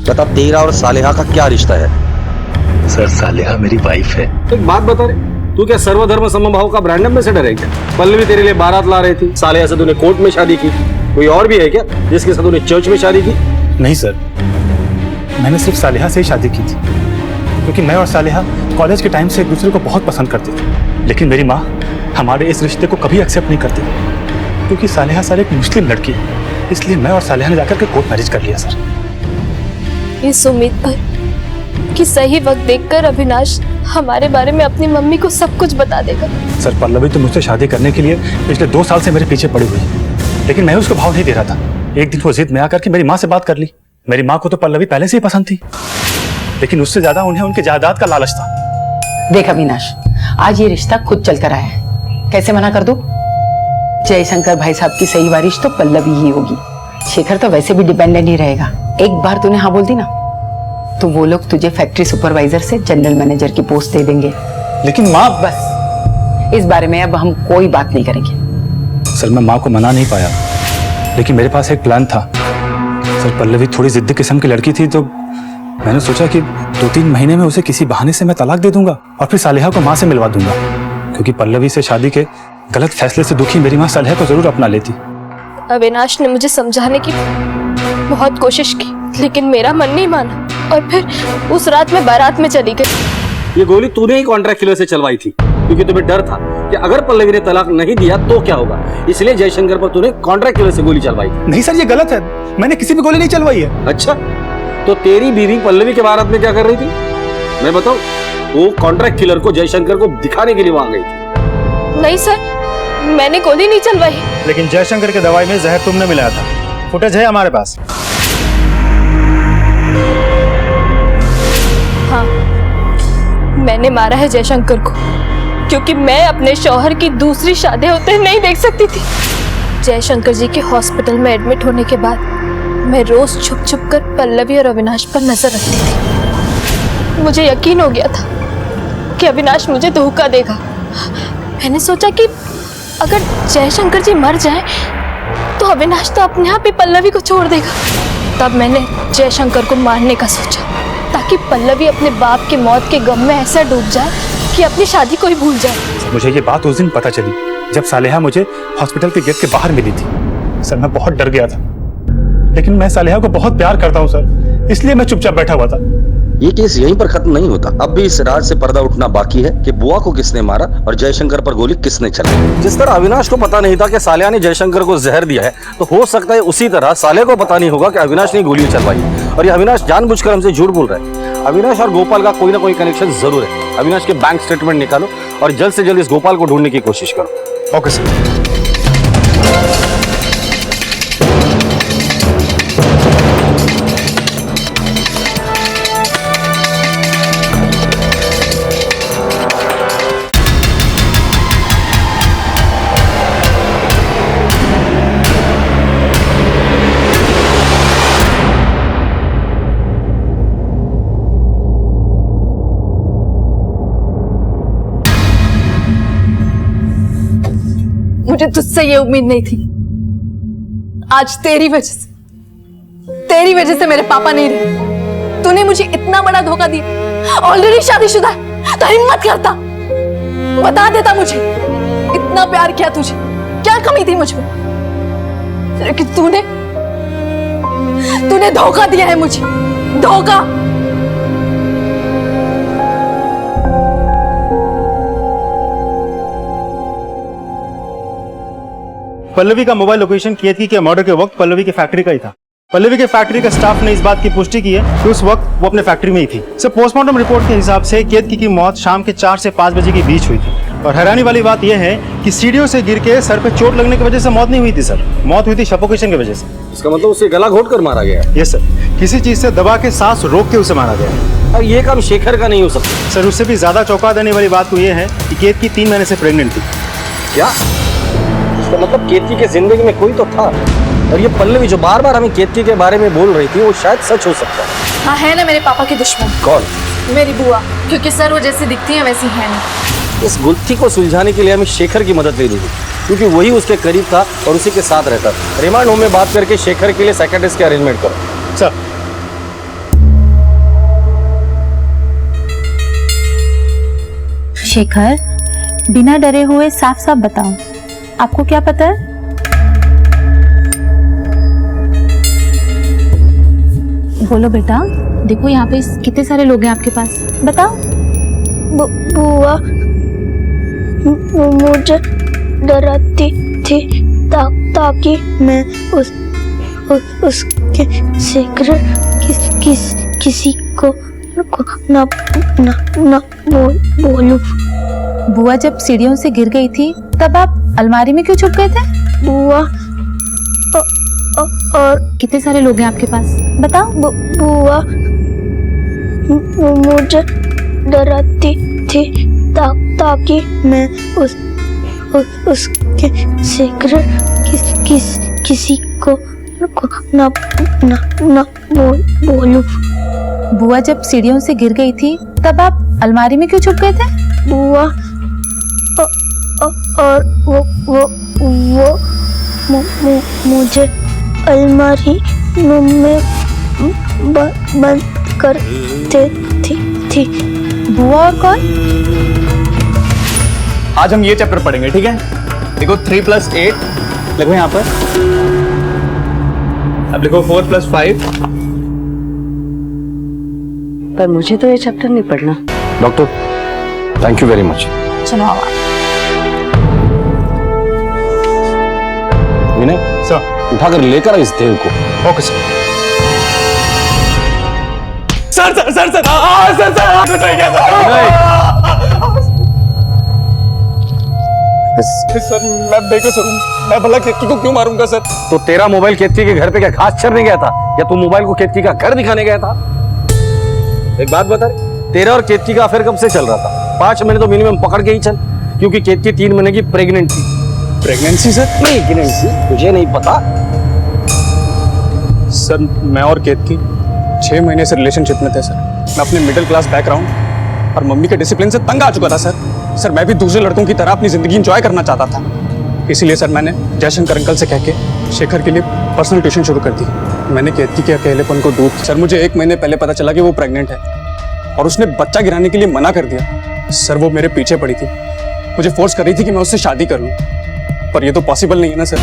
बता, तेरा और सालेहा का क्या रिश्ता है? सर, सालेहा मेरी वाइफ है। एक बात बता रे, तू क्या सर्वधर्म समभाव का ब्रांड एम्बेसडर है क्या? पल्लवी तेरे लिए बारात ला रही थी, सालेहा से तूने कोर्ट में शादी की। कोई और भी है क्या जिसके साथ तूने चर्च में शादी की? नहीं सर, मैंने सिर्फ सालेहा से ही शादी की थी क्योंकि मैं और सालेहा कॉलेज के टाइम से एक दूसरे को बहुत पसंद करते थे। लेकिन मेरी माँ हमारे इस रिश्ते को कभी एक्सेप्ट नहीं करती क्योंकि सालेहा सर एक मुस्लिम लड़की है, इसलिए मैं और सालेहा ने जाकर के कोर्ट मैरिज कर लिया सर। इस उम्मीद पर कि सही वक्त देखकर अविनाश हमारे बारे में अपनी मम्मी को सब कुछ बता देगा। सर पल्लवी तो मुझसे शादी करने के लिए पिछले 2 साल से मेरे पीछे पड़ी हुई है, लेकिन मैं उसको भाव नहीं दे रहा था। एक दिन वो जिद में आकर के मेरी माँ से बात कर ली। मेरी माँ को तो पल्लवी पहले से ही पसंद थी, लेकिन उससे ज्यादा उन्हें उनके जायदाद का लालच था। देख अविनाश, आज ये रिश्ता खुद चल कर आया है, कैसे मना कर दूं? जयशंकर भाई साहब की सही वारिश तो पल्लवी ही होगी। शेखर तो वैसे भी डिपेंडेंट ही रहेगा। एक बार तूने हाँ बोल दी ना तो वो लोग तुझे फैक्ट्री सुपरवाइजर से जनरल मैनेजर की पोस्ट दे देंगे। लेकिन माँ, बस इस बारे में अब हम कोई बात नहीं करेंगे। सर मैं माँ को मना नहीं पाया, लेकिन मेरे पास एक प्लान था। सर पल्लवी थोड़ी जिद्दी किस्म की लड़की थी, तो मैंने सोचा कि 2-3 महीने में उसे किसी बहाने से मैं तलाक दे दूंगा और फिर सालेहा को माँ से मिलवा दूंगा, क्योंकि पल्लवी से शादी के गलत फैसले से दुखी मेरी माँ सालेहा को जरूर अपना लेती। अविनाश ने मुझे समझाने की बहुत कोशिश की, लेकिन मेरा मन नहीं माना और फिर उस रात मैं बारात में चली गई। ये गोली तूने ही कॉन्ट्रैक्ट किलर से चलवाई थी, क्योंकि तुम्हें डर था कि अगर पल्लवी ने तलाक नहीं दिया तो क्या होगा, इसलिए जयशंकर पर तूने कॉन्ट्रैक्ट किलर से गोली चलवाई थी। नहीं सर, ये गलत है, मैंने किसी भी गोली नहीं चलवाई है। अच्छा, तो तेरी बीवी पल्लवी के बारात में क्या कर रही थी? मैं बताऊं, वो कॉन्ट्रैक्ट किलर को जयशंकर को दिखाने के लिए वहां गई थी। नहीं सर, मैंने गोली नहीं चलवाई। लेकिन जयशंकर के दवाई में जहर तुमने मिलाया था, फुटेज है हमारे पास। हाँ, मैंने मारा है जयशंकर को, क्योंकि मैं अपने शौहर की दूसरी शादी होते नहीं देख सकती थी। जयशंकर जी के हॉस्पिटल में एडमिट होने के बाद मैं रोज छुप छुप कर पल्लवी और अविनाश पर नजर रखती थी। मुझे यकीन हो गया था कि अविनाश मुझे धोखा देगा। मैंने सोचा कि अगर जयशंकर जी मर जाए तो अविनाश तो अपने आप ही पल्लवी को छोड़ देगा। तब मैंने जयशंकर को मारने का सोचा ताकि पल्लवी अपने बाप की मौत के गम में ऐसा डूब जाए कि अपनी शादी को ही भूल जाए। मुझे ये बात उस दिन पता चली जब सालेहा मुझे हॉस्पिटल के गेट के बाहर मिली थी। सर मैं बहुत डर गया था, लेकिन मैं सालेहा को बहुत प्यार करता हूँ सर, इसलिए मैं चुपचाप बैठा हुआ था। ये केस यहीं पर खत्म नहीं होता। अब भी इस राज से पर्दा उठना बाकी है कि बुआ को किसने मारा और जयशंकर पर गोली किसने चलाई। जिस तरह अविनाश को पता नहीं था कि सालेहा ने जयशंकर को जहर दिया है, तो हो सकता है उसी तरह साले को पता नहीं होगा कि अविनाश ने गोली चलवाई और ये अविनाश जानबूझकर हमसे झूठ बोल रहा है। अविनाश और गोपाल का कोई ना कोई कनेक्शन जरूर है। अविनाश के बैंक स्टेटमेंट निकालो और जल्द से जल्द इस गोपाल को ढूंढने की कोशिश करो। Okay sir. मुझे तुझसे ये उम्मीद नहीं थी। आज तेरी वजह से मेरे पापा नहीं रहे। तूने मुझे इतना बड़ा धोखा दिया। ऑलरेडी शादीशुदा है तो हिम्मत करता, बता देता मुझे। इतना प्यार किया तुझे, क्या कमी थी मुझ में? लेकिन तूने धोखा दिया है मुझे, धोखा। पल्लवी का मोबाइल लोकेशन केतकी के मर्डर के वक्त पल्लवी की फैक्ट्री का ही था। पल्लवी के फैक्ट्री का स्टाफ ने इस बात की पुष्टि की है कि उस वक्त वो अपने फैक्ट्री में ही थी। सर पोस्टमार्टम रिपोर्ट के हिसाब से केतकी की मौत शाम के 4 से 5 बजे के बीच हुई थी। और हैरानी वाली बात यह है कि सीढ़ियों से गिर के सर पे चोट लगने की वजह से मौत नहीं हुई थी सर, मौत हुई थी सफोकेशन की वजह से। इसका मतलब उसे गला घोट कर मारा गया? यस सर, किसी चीज से दबा के सांस रोक के उसे मारा गया। और ये काम शेखर का नहीं हो सकता। सर उससे भी ज्यादा चौंका देने वाली बात तो ये है कि केतकी 3 महीने से प्रेग्नेंट थी। क्या? इसका मतलब केतकी के जिंदगी में कोई तो था। और ये पल्लवी जो बार बार हमें केतकी के बारे में बोल रही थी वो शायद सच हो सकता है। हाँ है ना मेरे पापा की दुश्मन। कौन? मेरी बुआ, क्योंकि सर वो जैसी दिखती है वैसी है नहीं। इस गुत्थी को सुलझाने के लिए हमें शेखर की मदद लेनी थी, क्योंकि वही उसके करीब था और उसी के साथ रहता था। रिमांड होम में बात करके शेखर के लिए साइकियाट्रिस्ट की अरेंजमेंट करो। सर शेखर, बिना डरे हुए साफ साफ बताओ, आपको क्या पता है? बोलो बेटा, देखो यहाँ पे कितने सारे लोग हैं आपके पास, बताओ। बुआ मुझे डराती थी ताकि मैं उसके सीक्रेट किसी को ना बोलूं। बुआ जब सीढ़ियों से गिर गई थी तब आप अलमारी में क्यों छुप गए थे? बुआ और कितने सारे लोग हैं आपके पास, बताओ। बुआ मुझे डराती थी ताकि मैं उसके सीक्रेट किसी को ना बोलूं। बुआ जब सीढ़ियों से गिर गई थी तब आप अलमारी में क्यों छुप गए थे? बुआ और वो मुझे अलमारी में बंद कर देती थी। बुआ और कौन? आज हम ये चैप्टर पढ़ेंगे, ठीक है? देखो 3 + 8 लिखो यहाँ पर। अब लिखो 4 + 5। पर मुझे तो ये चैप्टर नहीं पढ़ना। Doctor thank you very much. चलो आवा। विनय सर उठाकर लेकर इस देव को। Okay sir. Sir sir sir sir sir बताइए सर। मैं बेकसूर हूं, मैं भला केतकी को क्यों मारूंगा सर? तो तेरा मोबाइल केतकी के घर पे क्या घास चरने गया था, या तू मोबाइल को केतकी का घर दिखाने गया था? एक बात बता, तेरा और केतकी का अफेयर कब से चल रहा था? 5 महीने तो मिनिमम पकड़ के ही चल, क्योंकि केतकी 3 महीने की प्रेग्नेंट थी। Pregnancy sir? प्रेगनेंसी तुझे नहीं पता? सर मैं और केतकी 6 महीने से रिलेशनशिप में थे सर। मैं अपने मिडिल क्लास बैकग्राउंड और मम्मी के डिसिप्लिन से तंग आ चुका था सर। मैं भी दूसरे लड़कों की तरह अपनी जिंदगी एंजॉय करना चाहता था, इसीलिए सर मैंने जयशंकर अंकल से कह के शेखर के लिए पर्सनल ट्यूशन शुरू कर दी। मैंने केतकी के अकेलेपन को दूर। सर मुझे 1 महीने पहले पता चला कि वो प्रेग्नेंट है और उसने बच्चा गिराने के लिए मना कर दिया। सर वो मेरे पीछे पड़ी थी, मुझे फोर्स कर रही थी कि मैं उससे शादी कर लूं, पर ये तो पॉसिबल नहीं है ना सर।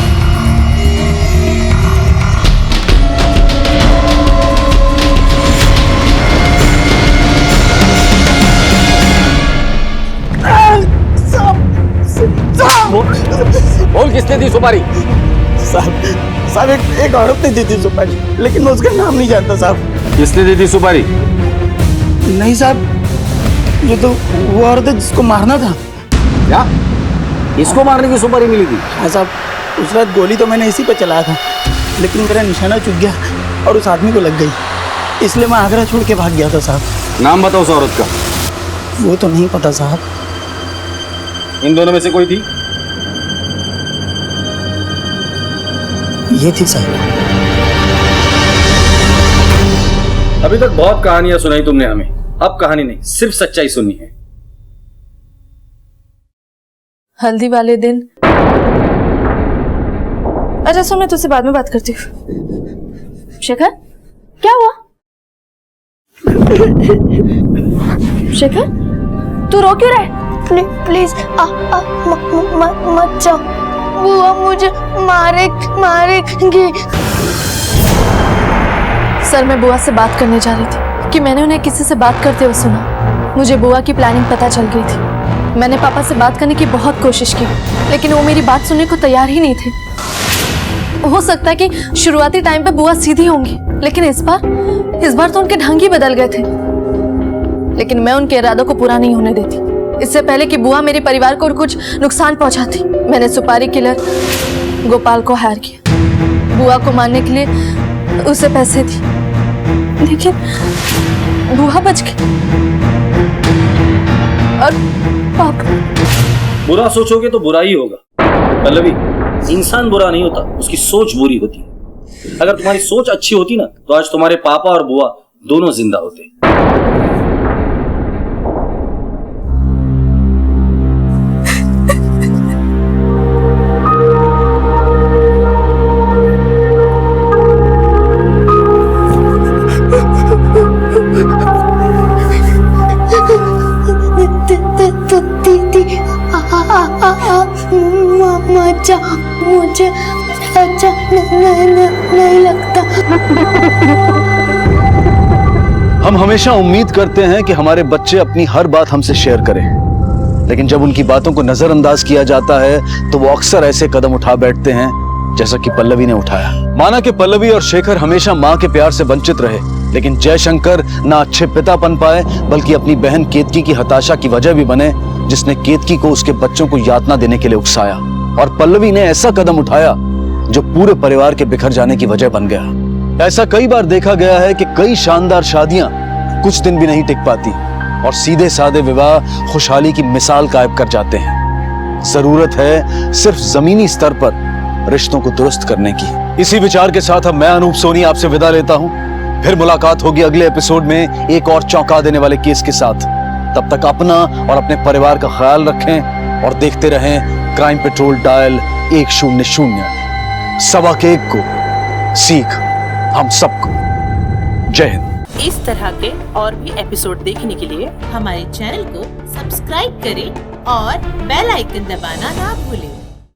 बोल किसने दी सुपारी? साहब एक औरत ने दी थी सुपारी, लेकिन मैं उसका नाम नहीं जानता साहब। किसने दी थी सुपारी? नहीं साहब, ये तो वो औरत है जिसको मारना था। क्या? इसको मारने की सुपारी मिली थी? हाँ साहब, उस रात गोली तो मैंने इसी पे चलाया था, लेकिन मेरा निशाना चूक गया और उस आदमी को लग गई, इसलिए मैं आगरा छोड़ के भाग गया था साहब। नाम बताओ उस औरत का। वो तो नहीं पता साहब। इन दोनों में से कोई थी? ये थी साहब। अभी तक बहुत कहानियां सुनाई तुमने हमें, अब कहानी नहीं, सिर्फ सच्चाई सुननी है। हल्दी वाले दिन। अच्छा सुन, मैं तुझसे बाद में बात करती हूँ। शेखर क्या हुआ? शेखर तू रो क्यों रहा है? प्लीज मत जाओ, बुआ मुझे मारेंगे। सर मैं बुआ से बात करने जा रही थी कि मैंने उन्हें किसी से बात करते हुए सुना। मुझे बुआ की प्लानिंग पता चल गई थी। मैंने पापा से बात करने की बहुत कोशिश की, लेकिन वो मेरी बात सुनने को तैयार ही नहीं थे। हो सकता है कि शुरुआती टाइम पे बुआ सीधी होंगी, लेकिन इस बार तो उनके ढंग ही बदल गए थे। लेकिन मैं उनके इरादों को पूरा नहीं होने देती। इससे पहले कि बुआ मेरे परिवार को कुछ नुकसान पहुंचाती, मैंने सुपारी किलर गोपाल को हायर किया। बुआ को मारने के लिए उसे पैसे दी, लेकिन बुआ बच गई और पापा। बुरा सोचोगे तो बुरा ही होगा पल्लवी। इंसान बुरा नहीं होता, उसकी सोच बुरी होती है। अगर तुम्हारी सोच अच्छी होती ना, तो आज तुम्हारे पापा और बुआ दोनों जिंदा होते। मुझे अच्छा नहीं लगता। हम हमेशा उम्मीद करते हैं कि हमारे बच्चे अपनी हर बात हमसे शेयर करें, लेकिन जब उनकी बातों को नजरअंदाज किया जाता है तो वो अक्सर ऐसे कदम उठा बैठते हैं जैसा कि पल्लवी ने उठाया। माना कि पल्लवी और शेखर हमेशा मां के प्यार से वंचित रहे, लेकिन जयशंकर ना अच्छे पिता बन पाए, बल्कि अपनी बहन केतकी की हताशा की वजह भी बने, जिसने केतकी को उसके बच्चों को यातना देने के लिए उकसाया। और पल्लवी ने ऐसा कदम उठाया जो पूरे परिवार के बिखर जाने की वजह बन गया। ऐसा कई बार देखा गया है कि कई शानदार शादियां कुछ दिन भी नहीं टिक पाती और सीधे साधे विवाह खुशहाली की मिसाल कायम कर जाते हैं। जरूरत है सिर्फ जमीनी स्तर पर रिश्तों को दुरुस्त करने की। इसी विचार के साथ अब मैं अनूप सोनी आपसे विदा लेता हूं। फिर मुलाकात होगी अगले एपिसोड में एक और चौंका देने वाले केस के साथ। तब तक अपना और अपने परिवार का ख्याल रखें और देखते रहें क्राइम पेट्रोल डायल 100। सवा के एक को सीख हम सबको। जय हिंद। इस तरह के और भी एपिसोड देखने के लिए हमारे चैनल को सब्सक्राइब करें और बेल आइकन दबाना ना भूलें।